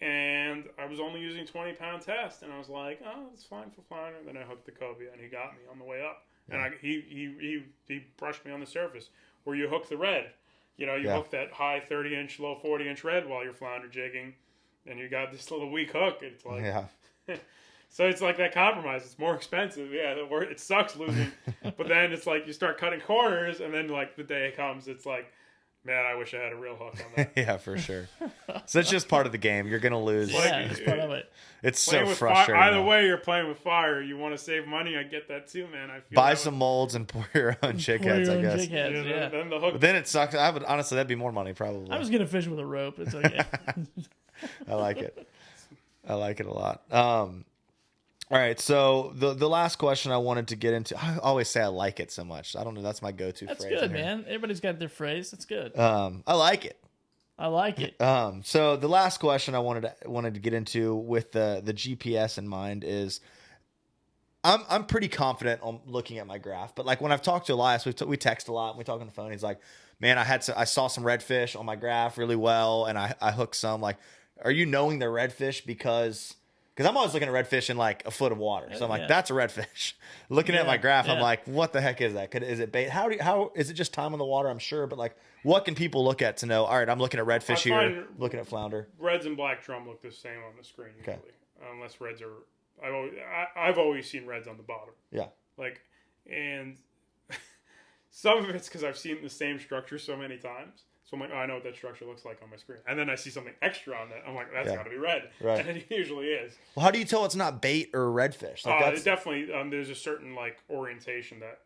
and I was only using 20-pound test, and I was like, oh, it's fine for flounder. Then I hooked the cobia, and he got me on the way up, and he brushed me on the surface. Where you hook the red, hook that high 30-inch, low 40-inch red while you're flounder jigging, and you got this little weak hook. It's like, so it's like that compromise. It's more expensive. Yeah, it sucks losing, but then it's like you start cutting corners, and then like the day comes, it's like, man, I wish I had a real hook on that. Yeah, for sure. So it's just part of the game. You're gonna lose. Yeah, it's part of it. It's so frustrating. Either way, you're playing with fire. You want to save money. I get that too, man. I feel buy some molds and pour your own jig heads. I guess. Then the hook. But then it sucks. I would honestly, that'd be more money probably. I was gonna fish with a rope. It's okay. I like it. I like it a lot. All right, so the last question I wanted to get into, I always say I like it so much. I don't know, that's my go-to phrase. That's good, man. Everybody's got their phrase. That's good. I like it. I like it. So the last question I wanted to get into with the GPS in mind is, I'm pretty confident on looking at my graph, but like when I've talked to Elias, we text a lot, and we talk on the phone. He's like, man, I saw some redfish on my graph really well, and I hooked some. Like, are you knowing they're redfish because I'm always looking at redfish in like a foot of water. So I'm like, that's a redfish. Looking at my graph, I'm like, what the heck is that? Is it bait? How is it just time on the water? I'm sure, but like, what can people look at to know? All right, I'm looking at redfish here, looking at flounder. Reds and black drum look the same on the screen usually, unless reds are. I've always seen reds on the bottom. Yeah, like, and some of it's because I've seen the same structure so many times. So I'm like, oh, I know what that structure looks like on my screen. And then I see something extra on that. I'm like, that's got to be red. Right. And it usually is. Well, how do you tell it's not bait or redfish? Like it definitely, there's a certain like orientation that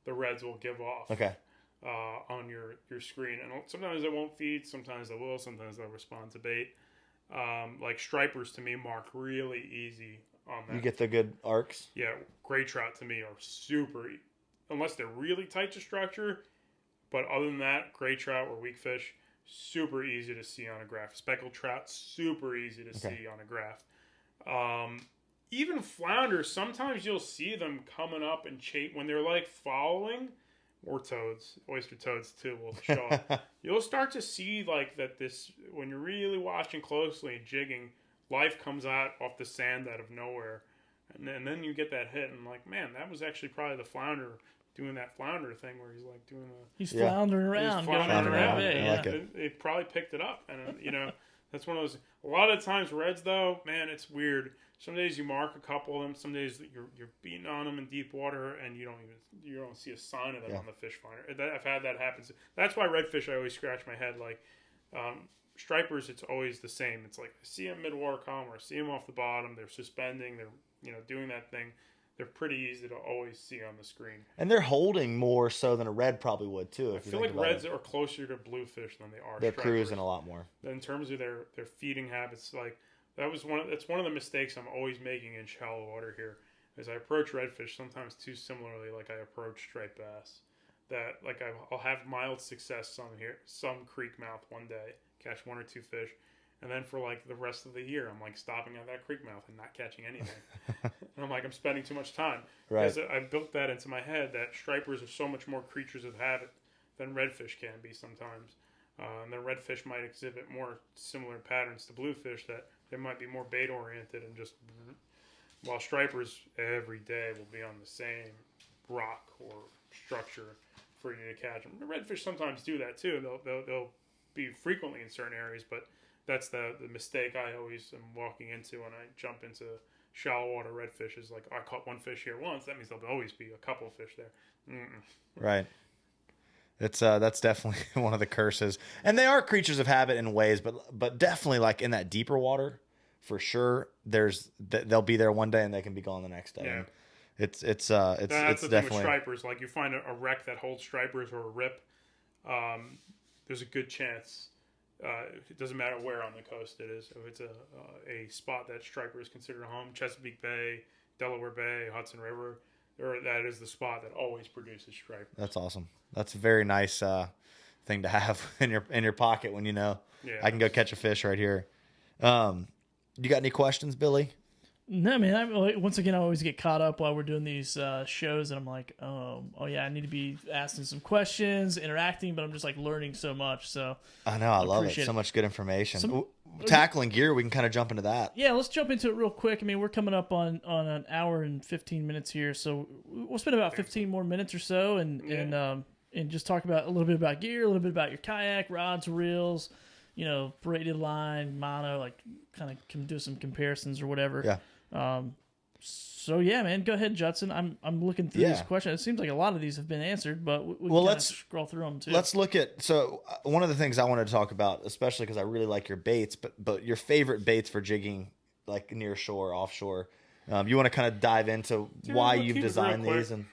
the reds will give off on your screen. And sometimes they won't feed. Sometimes they will. Sometimes they'll respond to bait. Like stripers to me mark really easy on that. You get the good arcs? Yeah. Gray trout to me are super, unless they're really tight to structure. But other than that, gray trout or weak fish, super easy to see on a graph. Speckled trout, super easy to see on a graph. Even flounder, sometimes you'll see them coming up and when they're like following, or toads, oyster toads too will show up. You'll start to see like that when you're really watching closely and jigging, life comes out off the sand out of nowhere. And then you get that hit and like, man, that was actually probably the flounder doing that flounder thing where he's like doing he's floundering around. They probably picked it up, and that's one of those. A lot of times reds though, man, it's weird. Some days you mark a couple of them. Some days you're beating on them in deep water, and you don't see a sign of them on the fish finder. I've had that happen. That's why redfish, I always scratch my head. Like stripers, it's always the same. It's like I see them mid-water column, or I see them off the bottom. They're suspending. They're doing that thing. They're pretty easy to always see on the screen. And they're holding more so than a red probably would too. I feel like reds are closer to bluefish than they are. They're cruising a lot more. In terms of their feeding habits, like that's one of the mistakes I'm always making in shallow water here. Is I approach redfish sometimes too similarly like I approach striped bass. That like I'll have mild success some creek mouth one day, catch 1 or 2 fish. And then for like the rest of the year, I'm like stopping at that creek mouth and not catching anything. And I'm like, I'm spending too much time. Right. Because I built that into my head that stripers are so much more creatures of habit than redfish can be sometimes. And then redfish might exhibit more similar patterns to bluefish, that they might be more bait oriented and just, while stripers every day will be on the same rock or structure for you to catch them. The redfish sometimes do that too. They'll be frequently in certain areas, but that's the mistake I always am walking into when I jump into shallow water redfish. Is like, I caught one fish here once. That means there'll always be a couple of fish there. Right. It's that's definitely one of the curses. And they are creatures of habit in ways, but definitely like in that deeper water, for sure. They'll be there one day and they can be gone the next day. Yeah. It's that's the definitely thing with stripers. Like you find a wreck that holds stripers or a rip. there's a good chance. It doesn't matter where on the coast it is. If it's a spot that striper is considered home, Chesapeake Bay, Delaware Bay, Hudson River, that is the spot that always produces striper. That's awesome. That's a very nice thing to have in your pocket when I can go catch a fish right here. You got any questions, Billy? No, man. Once again, I always get caught up while we're doing these shows, and I'm like, oh yeah, I need to be asking some questions, interacting, but I'm just like learning so much. So I know, I love it. So much good information. Tackling gear, we can kind of jump into that. Yeah, let's jump into it real quick. I mean, we're coming up on an hour and 15 minutes here, so we'll spend about 15 more minutes or so, and just talk about a little bit about gear, a little bit about your kayak, rods, reels, braided line, mono, like kind of can do some comparisons or whatever. Yeah. So yeah, man, go ahead, Judson. I'm looking through these questions. It seems like a lot of these have been answered, but let's scroll through them too. Let's look at one of the things I wanted to talk about, especially because I really like your baits, but your favorite baits for jigging, like near shore, offshore. You want to kind of dive into why you've designed these and.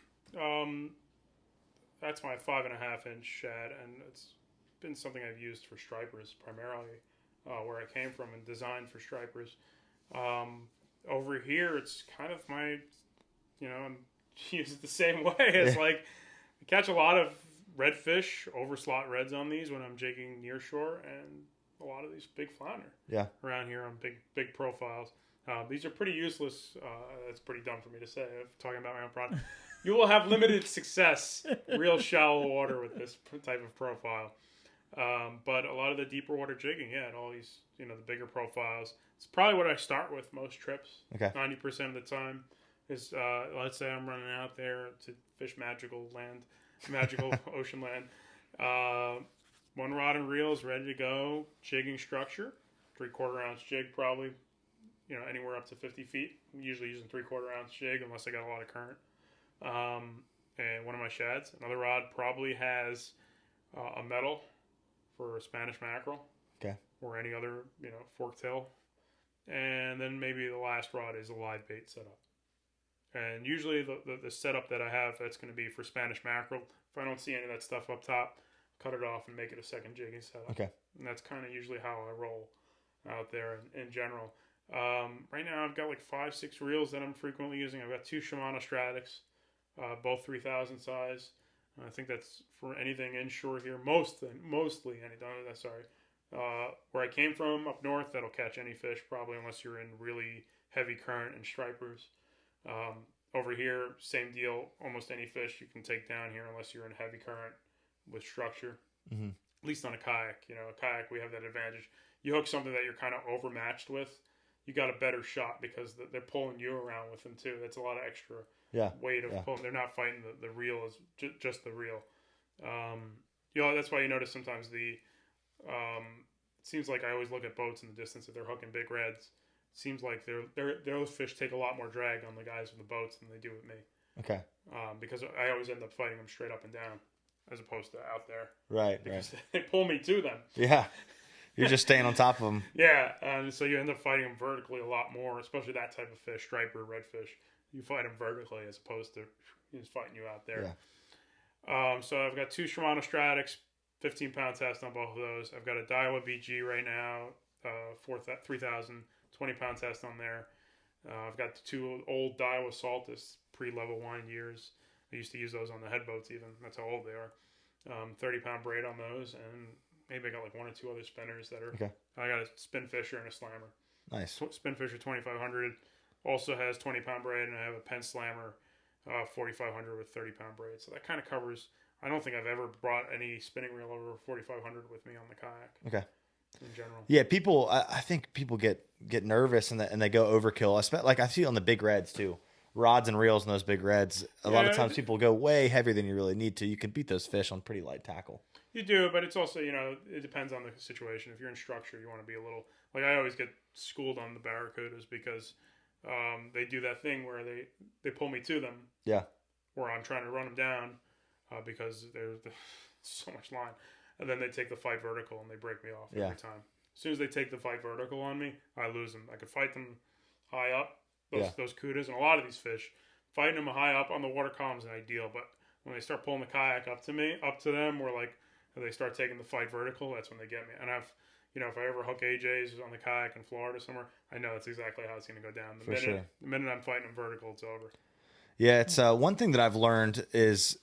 That's my 5.5-inch shad, and it's been something I've used for stripers primarily, where I came from and designed for stripers. Over here, it's kind of my, I'm use it the same way. It's like I catch a lot of redfish, overslot reds on these when I'm jigging near shore, and a lot of these big flounder. Yeah. Around here on big profiles. These are pretty useless. That's pretty dumb for me to say. I'm talking about my own product. You will have limited success, real shallow water with this type of profile. But a lot of the deeper water jigging, and all these, the bigger profiles. It's probably what I start with most trips. Okay. 90% of the time is, let's say I'm running out there to fish magical ocean land. 1 rod and reel is ready to go. Jigging structure, 3/4 ounce jig probably, anywhere up to 50 feet. I'm usually using 3/4 ounce jig unless I got a lot of current. And one of my shads. Another rod probably has a metal for a Spanish mackerel. Okay. Or any other, fork tail. And then maybe the last rod is a live bait setup. And usually the setup that I have, that's going to be for Spanish mackerel. If I don't see any of that stuff up top, cut it off and make it a second jigging setup. Okay. And that's kind of usually how I roll out there in general. Right now I've got like 5-6 reels that I'm frequently using. I've got 2 Shimano Stratics, both 3,000 size. I think that's for anything inshore here. Mostly anything. Sorry. Where I came from up north, that'll catch any fish probably unless you're in really heavy current and stripers. Over here, same deal. Almost any fish you can take down here unless you're in heavy current with structure. Mm-hmm. At least on a kayak. A kayak, we have that advantage. You hook something that you're kind of overmatched with, you got a better shot because they're pulling you around with them too. That's a lot of extra weight of pulling. They're not fighting the reel as just the reel. That's why you notice sometimes it seems like I always look at boats in the distance if they're hooking big reds. It seems like those fish take a lot more drag on the guys with the boats than they do with me. Okay. Because I always end up fighting them straight up and down as opposed to out there. Right. Because they pull me to them. Yeah. You're just staying on top of them. Yeah, and so you end up fighting them vertically a lot more, especially that type of fish, striper, redfish. You fight them vertically as opposed to just fighting you out there. Yeah. So I've got 2 Shimano Stratics, 15-pound test on both of those. I've got a Daiwa BG right now, 3,000, 20-pound test on there. I've got the 2 old Daiwa Saltus pre-level 1 years. I used to use those on the head boats even. That's how old they are. 30-pound braid on those, and maybe I got like 1 or 2 other spinners that are. Okay. I got a Spin Fisher and a Slammer. Nice. Spin Fisher 2500 also has 20-pound braid, and I have a Penn Slammer 4500 with 30-pound braid. So that kind of covers. I don't think I've ever brought any spinning reel over 4500 with me on the kayak. Okay. In general. Yeah, people. I think people get nervous and they go overkill. I see it on the big reds too. Rods and reels and those big reds. A lot of times people go way heavier than you really need to. You can beat those fish on pretty light tackle. You do, but it's also, it depends on the situation. If you're in structure, you want to be a little... Like, I always get schooled on the Barracudas because they do that thing where they pull me to them. Yeah. Or I'm trying to run them down because there's so much line. And then they take the fight vertical and they break me off every time. As soon as they take the fight vertical on me, I lose them. I could fight them high up, those kudas, and a lot of these fish, fighting them high up on the water column is ideal, but when they start pulling the kayak up to them, we're like... and they start taking the fight vertical, that's when they get me. And I've, if I ever hook AJs on the kayak in Florida somewhere, I know that's exactly how it's going to go down. The minute I'm fighting them vertical, it's over. Yeah, it's one thing that I've learned is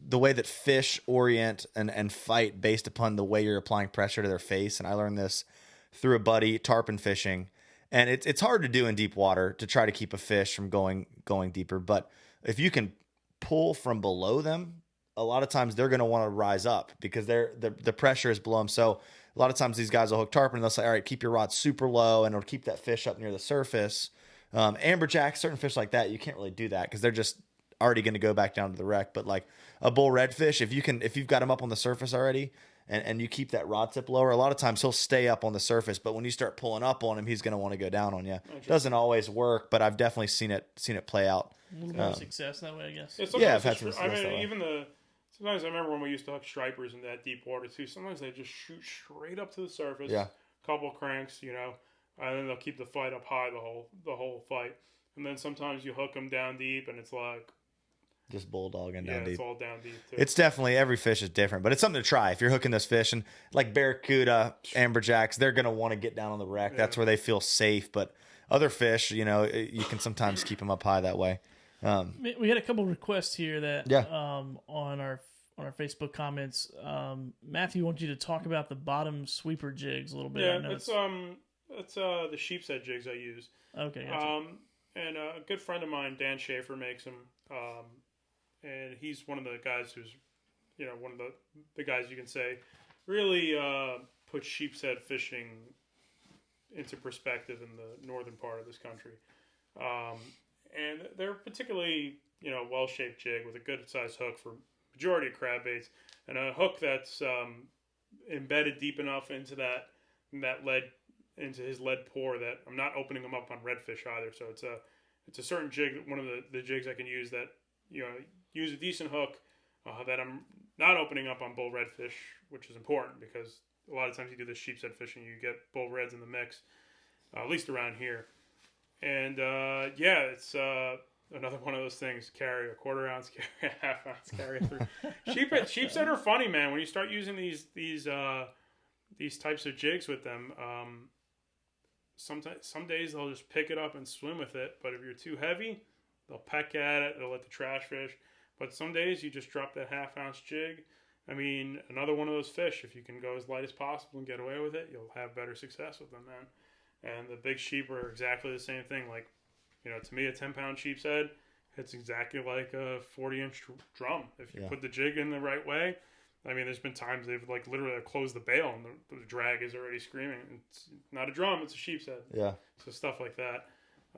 the way that fish orient and fight based upon the way you're applying pressure to their face. And I learned this through a buddy tarpon fishing, and it's hard to do in deep water to try to keep a fish from going deeper. But if you can pull from below them, a lot of times they're going to want to rise up because the pressure is below them. So a lot of times these guys will hook tarpon and they'll say, all right, keep your rod super low and it'll keep that fish up near the surface. Amberjacks, certain fish like that, you can't really do that because they're just already going to go back down to the wreck. But like a bull redfish, if you've got him up on the surface already and you keep that rod tip lower, a lot of times he'll stay up on the surface. But when you start pulling up on him, he's going to want to go down on you. It doesn't always work, but I've definitely seen it play out. A little more success that way, I guess. Yeah, I've had some success that way. Sometimes I remember when we used to hook stripers in that deep water too. Sometimes they just shoot straight up to the surface. Yeah. Couple cranks, and then they'll keep the fight up high the whole fight. And then sometimes you hook them down deep, and it's like just bulldogging down deep. It's all down deep too. It's definitely, every fish is different, but it's something to try. If you're hooking those fish, and like barracuda, amberjacks, they're gonna want to get down on the wreck. Yeah. That's where they feel safe. But other fish, you can sometimes keep them up high that way. We had a couple requests here that on our Facebook comments. Matthew wants you to talk about the bottom sweeper jigs a little bit. Yeah, it's the sheep's head jigs I use. Okay. Gotcha. And a good friend of mine, Dan Schaefer, makes them. And he's one of the guys who's, one of the guys you can say really put sheep's head fishing into perspective in the northern part of this country. And they're particularly, well-shaped jig with a good-sized hook for majority of crab baits, and a hook that's embedded deep enough into that lead, into his lead pore, that I'm not opening them up on redfish either. So it's a certain jig, one of the jigs I can use that, use a decent hook that I'm not opening up on bull redfish, which is important because a lot of times you do this sheep's head fishing, you get bull reds in the mix, at least around here. And it's another one of those things. Carry a quarter ounce, carry a half ounce, carry through. Sheep's head are funny, man. When you start using these types of jigs with them, some days they'll just pick it up and swim with it. But if you're too heavy, they'll peck at it. They'll let the trash fish. But some days you just drop that half ounce jig. I mean, another one of those fish. If you can go as light as possible and get away with it, you'll have better success with them, man. And the big sheep are exactly the same thing. Like, to me, a 10-pound sheep's head, it's exactly like a 40-inch drum. If you put the jig in the right way, I mean, there's been times they've literally closed the bail and the drag is already screaming. It's not a drum, it's a sheep's head. Yeah. So stuff like that.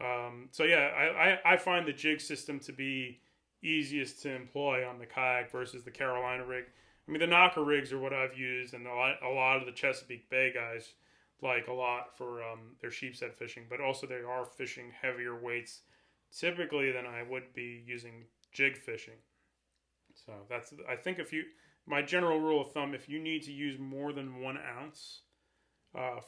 I find the jig system to be easiest to employ on the kayak versus the Carolina rig. I mean, the knocker rigs are what I've used, and a lot of the Chesapeake Bay guys like a lot for their sheep's head fishing, but also they are fishing heavier weights typically than I would be using jig fishing. So that's, I think, my general rule of thumb, if you need to use more than 1 ounce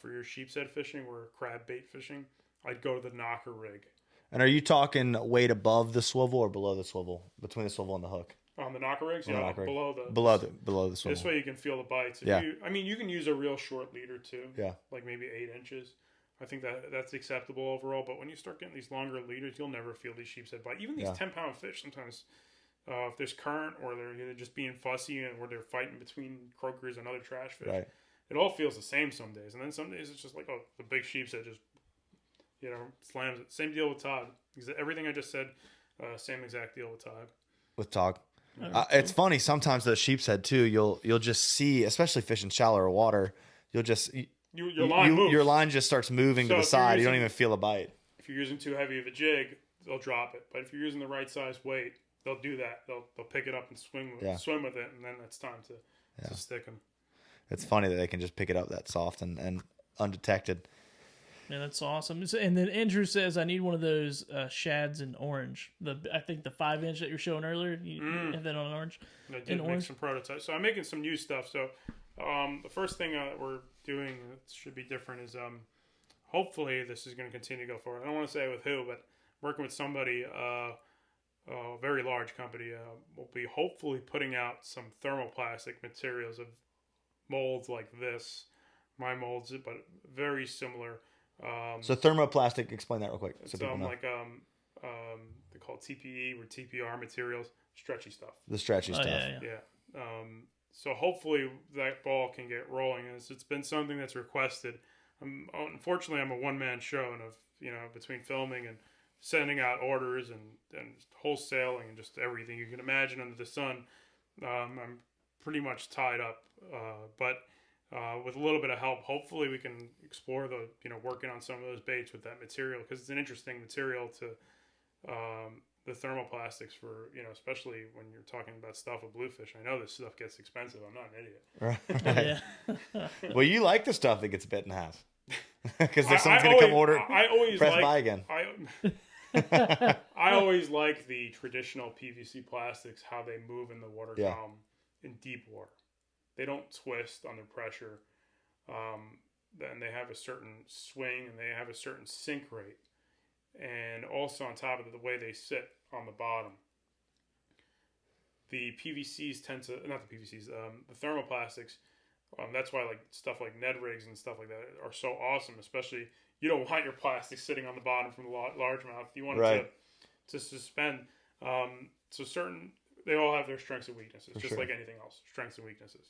for your sheep's head fishing or crab bait fishing, I'd go to the knocker rig. And are you talking weight above the swivel or below the swivel, between the swivel and the hook? On the knocker rigs, below the swivel. This way you can feel the bites. You can use a real short leader too. Yeah, like maybe 8 inches. I think that's acceptable overall. But when you start getting these longer leaders, you'll never feel these sheep's head bite. Even these 10-pound fish, sometimes if there's current or they're just being fussy or they're fighting between croakers and other trash fish, it all feels the same some days. And then some days it's just like, the big sheep's head just slams it. Same deal with Todd. Everything I just said, same exact deal with Todd. With Todd. It's funny sometimes the sheep's head too. You'll just see, especially fishing shallower water, you'll just your line just starts moving to the side. You don't even feel a bite. If you're using too heavy of a jig, they'll drop it. But if you're using the right size weight, they'll do that. They'll pick it up and swim with it, and then it's time to stick them. It's funny that they can just pick it up that soft and undetected. Yeah, that's awesome. And then Andrew says, I need one of those shads in orange. I think the 5-inch that you were showing earlier. You have that on orange. I did make some prototypes. So I'm making some new stuff. So the first thing we're doing that should be different is hopefully this is going to continue to go forward. I don't want to say with who, but working with somebody, a very large company, will be hopefully putting out some thermoplastic materials of molds like this. My molds, but very similar. So thermoplastic, explain that real quick. So people know. Like they call it TPE or TPR materials, stretchy stuff. The stretchy stuff. Yeah. So hopefully that ball can get rolling. It's been something that's requested. Unfortunately, I'm a one-man show, and between filming and sending out orders and wholesaling and just everything you can imagine under the sun, I'm pretty much tied up. But with a little bit of help, hopefully we can explore working on some of those baits with that material, because it's an interesting material to the thermoplastics for, especially when you're talking about stuff with bluefish. I know this stuff gets expensive. I'm not an idiot. Right. Well, you like the stuff that gets bit in half. Because someone's going to come order, press buy again. I always like the traditional PVC plastics, how they move in the water column in deep water. They don't twist under pressure. Then they have a certain swing and they have a certain sink rate. And also on top of it, the way they sit on the bottom. The PVCs tend to, not the PVCs, the thermoplastics, that's why like stuff like Ned rigs and stuff like that are so awesome. Especially, you don't want your plastic sitting on the bottom from the largemouth. You want it to suspend. So they all have their strengths and weaknesses, just like anything else. Strengths and weaknesses.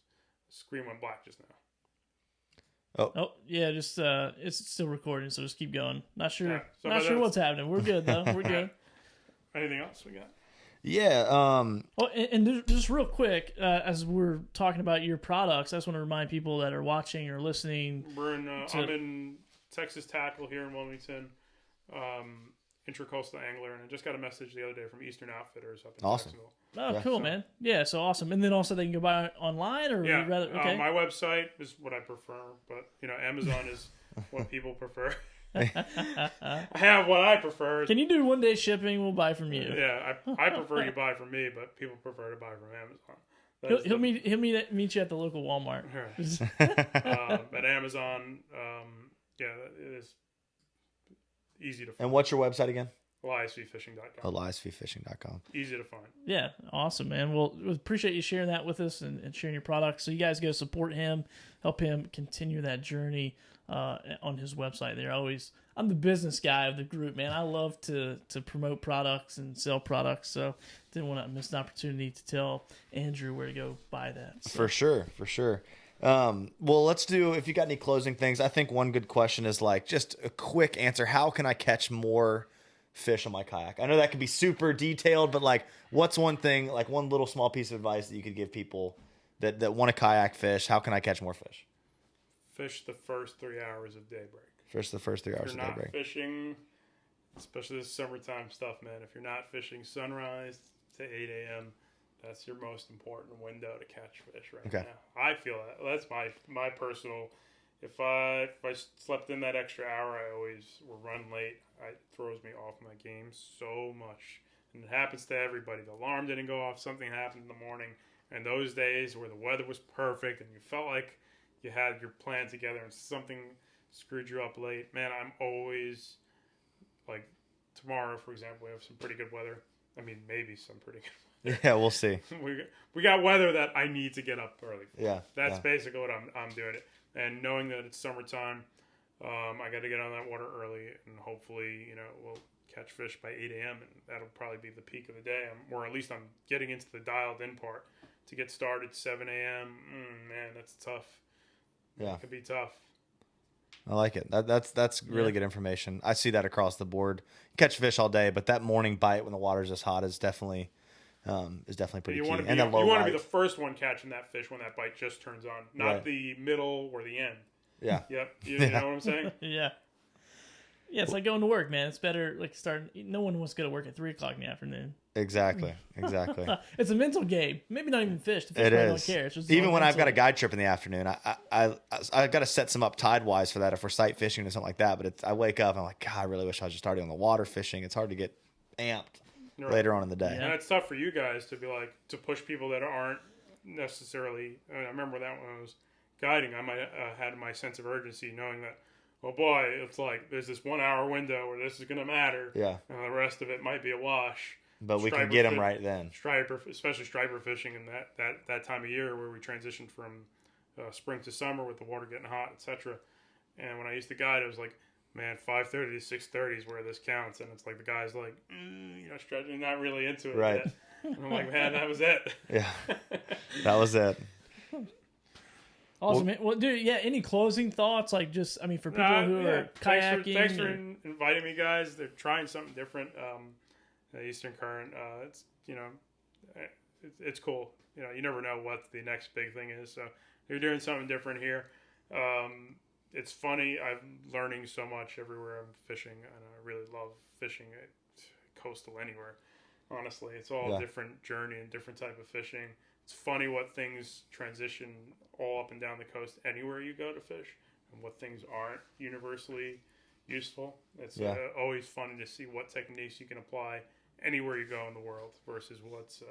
Screen went black just now. Oh yeah, just it's still recording, so just keep going. Not sure what's happening. We're good though. We're good. Anything else we got? Yeah. Well, and just real quick, as we're talking about your products, I just want to remind people that are watching or listening. I'm in Texas Tackle here in Wilmington, Intracoastal Angler, and I just got a message the other day from Eastern Outfitters up in Jacksonville. Oh, cool, man. Yeah, so awesome. And then also they can go buy it online, or rather, okay. My website is what I prefer, but Amazon is what people prefer. I have what I prefer. Can you do 1-day shipping? We'll buy from you. Yeah, I prefer you buy from me, but people prefer to buy from Amazon. He'll meet you at the local Walmart. Right. At Amazon, it is easy to find. And what's your website again? EliasVFishing.com. EliasVFishing.com. Easy to find. Yeah, awesome, man. Well, we appreciate you sharing that with us and sharing your products. So you guys go support him, help him continue that journey on his website there. I'm the business guy of the group, man. I love to promote products and sell products, so didn't want to miss an opportunity to tell Andrew where to go buy that. So. For sure. Well, let's do, if you got any closing things, I think one good question is like just a quick answer. How can I catch more fish on my kayak? I know that can be super detailed, but like what's one thing, like one little small piece of advice that you could give people that want to kayak fish? How can I catch more fish? Fish the first 3 hours of daybreak. Fish the first 3 hours of daybreak. If you're not fishing, especially this summertime stuff, man, if you're not fishing sunrise to 8 a.m., that's your most important window to catch fish now. I feel that. That's my personal. If I slept in that extra hour, I always will run late. It throws me off my game so much. And it happens to everybody. The alarm didn't go off. Something happened in the morning. And those days where the weather was perfect and you felt like you had your plan together and something screwed you up late. Man, I'm always, like, tomorrow, for example, we have some pretty good weather. I mean, maybe some pretty good weather. Yeah, we'll see. we got weather that I need to get up early for. Yeah. That's basically what I'm doing it. And knowing that it's summertime, I got to get on that water early, and hopefully, we'll catch fish by 8 a.m. and that'll probably be the peak of the day. Or at least I'm getting into the dialed-in part. To get started 7 a.m., man, that's tough. Yeah, it could be tough. I like it. That's really good information. I see that across the board. You catch fish all day, but that morning bite when the water's this hot is definitely pretty key. You want to be the first one catching that fish when that bite just turns on, not the middle or the end. Yeah. Yep. You know what I'm saying? Yeah. Yeah, it's like going to work, man. It's better like starting. No one wants to go to work at 3:00 in the afternoon. Exactly. It's a mental game. Maybe not even fish. The fish it is. Don't care. It's just even when I've got a guide trip in the afternoon, I've got to set some up tide wise for that if we're sight fishing or something like that. But I wake up and I'm like, God, I really wish I was just already on the water fishing. It's hard to get amped later on in the day. Yeah. And it's tough for you guys to be like to push people that aren't necessarily. I remember that when I was guiding, I might had my sense of urgency, knowing that. Oh boy, it's like there's this 1 hour window where this is going to matter. Yeah. And the rest of it might be a wash. But we can get them right then. Especially striper fishing in that time of year where we transitioned from spring to summer with the water getting hot, etc. And when I used to guide, it was like, man, 5:30 to 6:30 is where this counts, and it's like the guy's like, stretching, not really into it right. yet. And I'm like, man, that was it. Yeah, that was it. Awesome, man. Well, dude, yeah. Any closing thoughts? Like, just, I mean, for people who are kayaking. Thanks for inviting me, guys. They're trying something different. The Eastern Current. It's cool. You never know what the next big thing is. So they're doing something different here. It's funny. I'm learning so much everywhere I'm fishing, and I really love fishing coastal anywhere. Honestly, it's all a different journey and different type of fishing. It's funny what things transition all up and down the coast anywhere you go to fish, and what things aren't universally useful. It's always fun to see what techniques you can apply anywhere you go in the world versus what's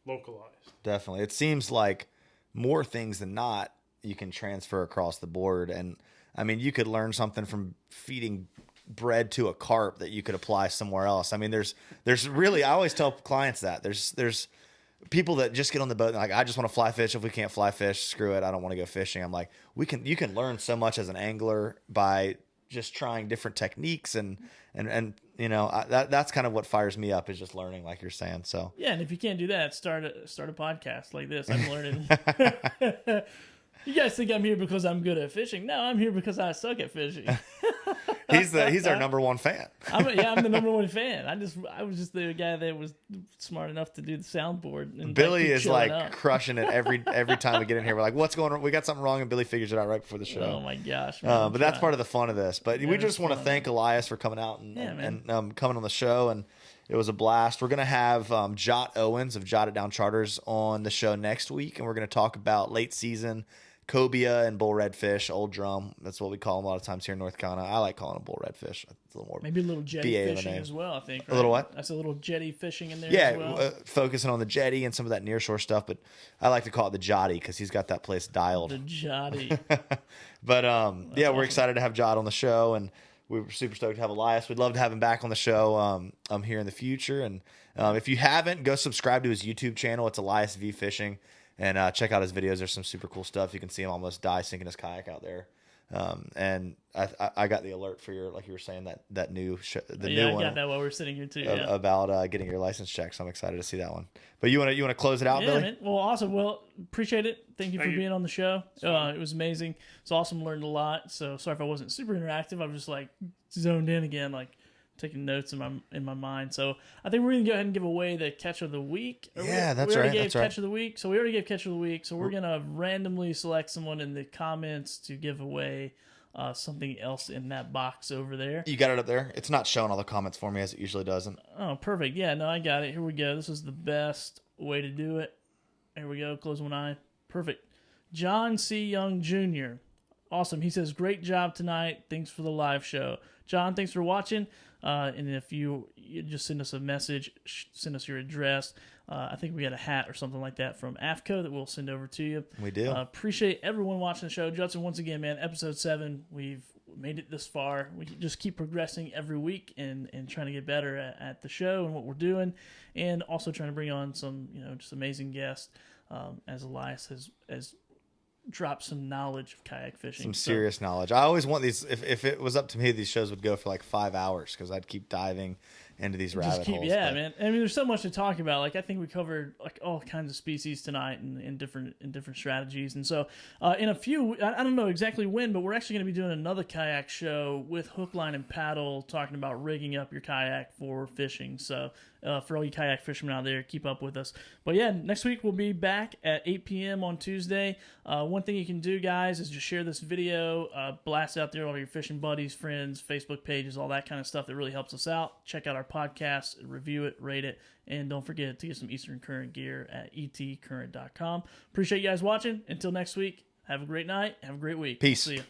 localized. Definitely. It seems like more things than not you can transfer across the board. And I mean, you could learn something from feeding bread to a carp that you could apply somewhere else. I mean, there's really, I always tell clients that there's people that just get on the boat and like, I just want to fly fish. If we can't fly fish, screw it. I don't want to go fishing. I'm like, you can learn so much as an angler by just trying different techniques and that's kind of what fires me up, is just learning, like you're saying. So yeah, and if you can't do that, start a podcast like this. I'm learning. You guys think I'm here because I'm good at fishing? No, I'm here because I suck at fishing. He's our number one fan. I'm the number one fan. I was just the guy that was smart enough to do the soundboard. And Billy is like crushing it every time we get in here. We're like, what's going on? We got something wrong, and Billy figures it out right before the show. Oh my gosh! Man, but that's part of the fun of this. But we just want to thank Elias for coming out and coming on the show, and it was a blast. We're gonna have Jot Owens of Jot It Down Charters on the show next week, and we're gonna talk about late season cobia and bull redfish, old drum. That's what we call them a lot of times here in North Carolina. I like calling them bull redfish. It's a little more maybe a little jetty fishing as well, I think. Right? A little what? That's a little jetty fishing in there. Yeah, as well. Focusing on the jetty and some of that nearshore stuff. But I like to call it the Jotty because he's got that place dialed. The Jotty. But awesome. We're excited to have Jot on the show, and we were super stoked to have Elias. We'd love to have him back on the show here in the future. And if you haven't, go subscribe to his YouTube channel. It's EliasVFishing. And check out his videos. There's some super cool stuff. You can see him almost die sinking his kayak out there. And I got the alert for your, like you were saying, that new new one. I got that while we were sitting here too. About getting your license checked. So I'm excited to see that one. But you want to close it out, Billy? Man. Well, awesome. Well, appreciate it. Thank you for being on the show. It was amazing. It's awesome. Learned a lot. So sorry if I wasn't super interactive. I was just like zoned in again, like taking notes in my mind. So I think we're gonna go ahead and give away the catch of the week. Yeah, that's right. We right. already gave catch of the week. So we already gave catch of the week. So we're gonna randomly select someone in the comments to give away something else in that box over there. You got it up there? It's not showing all the comments for me as it usually doesn't. Oh, perfect. Yeah, no, I got it. Here we go. This is the best way to do it. Here we go. Close one eye. Perfect. John C. Young Jr. Awesome. He says, great job tonight. Thanks for the live show. John, thanks for watching. And if you just send us a message, send us your address. I think we got a hat or something like that from AFCO that we'll send over to you. We do. Appreciate everyone watching the show. Judson, once again, man, episode 7, we've made it this far. We just keep progressing every week and trying to get better at the show and what we're doing, and also trying to bring on some, just amazing guests, as Elias has drop some knowledge of kayak fishing. Some serious knowledge. I always want these, if it was up to me, these shows would go for like 5 hours because I'd keep diving into these rabbit holes. Yeah, man. I mean, there's so much to talk about. Like, I think we covered like all kinds of species tonight and different strategies. And so, in a few, I don't know exactly when, but we're actually going to be doing another kayak show with hook, line, and paddle, talking about rigging up your kayak for fishing. So, for all you kayak fishermen out there, keep up with us. But yeah, next week we'll be back at 8 p.m. on Tuesday. One thing you can do, guys, is just share this video, blast out there all your fishing buddies, friends, Facebook pages, all that kind of stuff that really helps us out. Check out our podcast, review it, rate it, and don't forget to get some Eastern Current gear at etcurrent.com. Appreciate you guys watching. Until next week, have a great night. Have a great week. Peace. See you.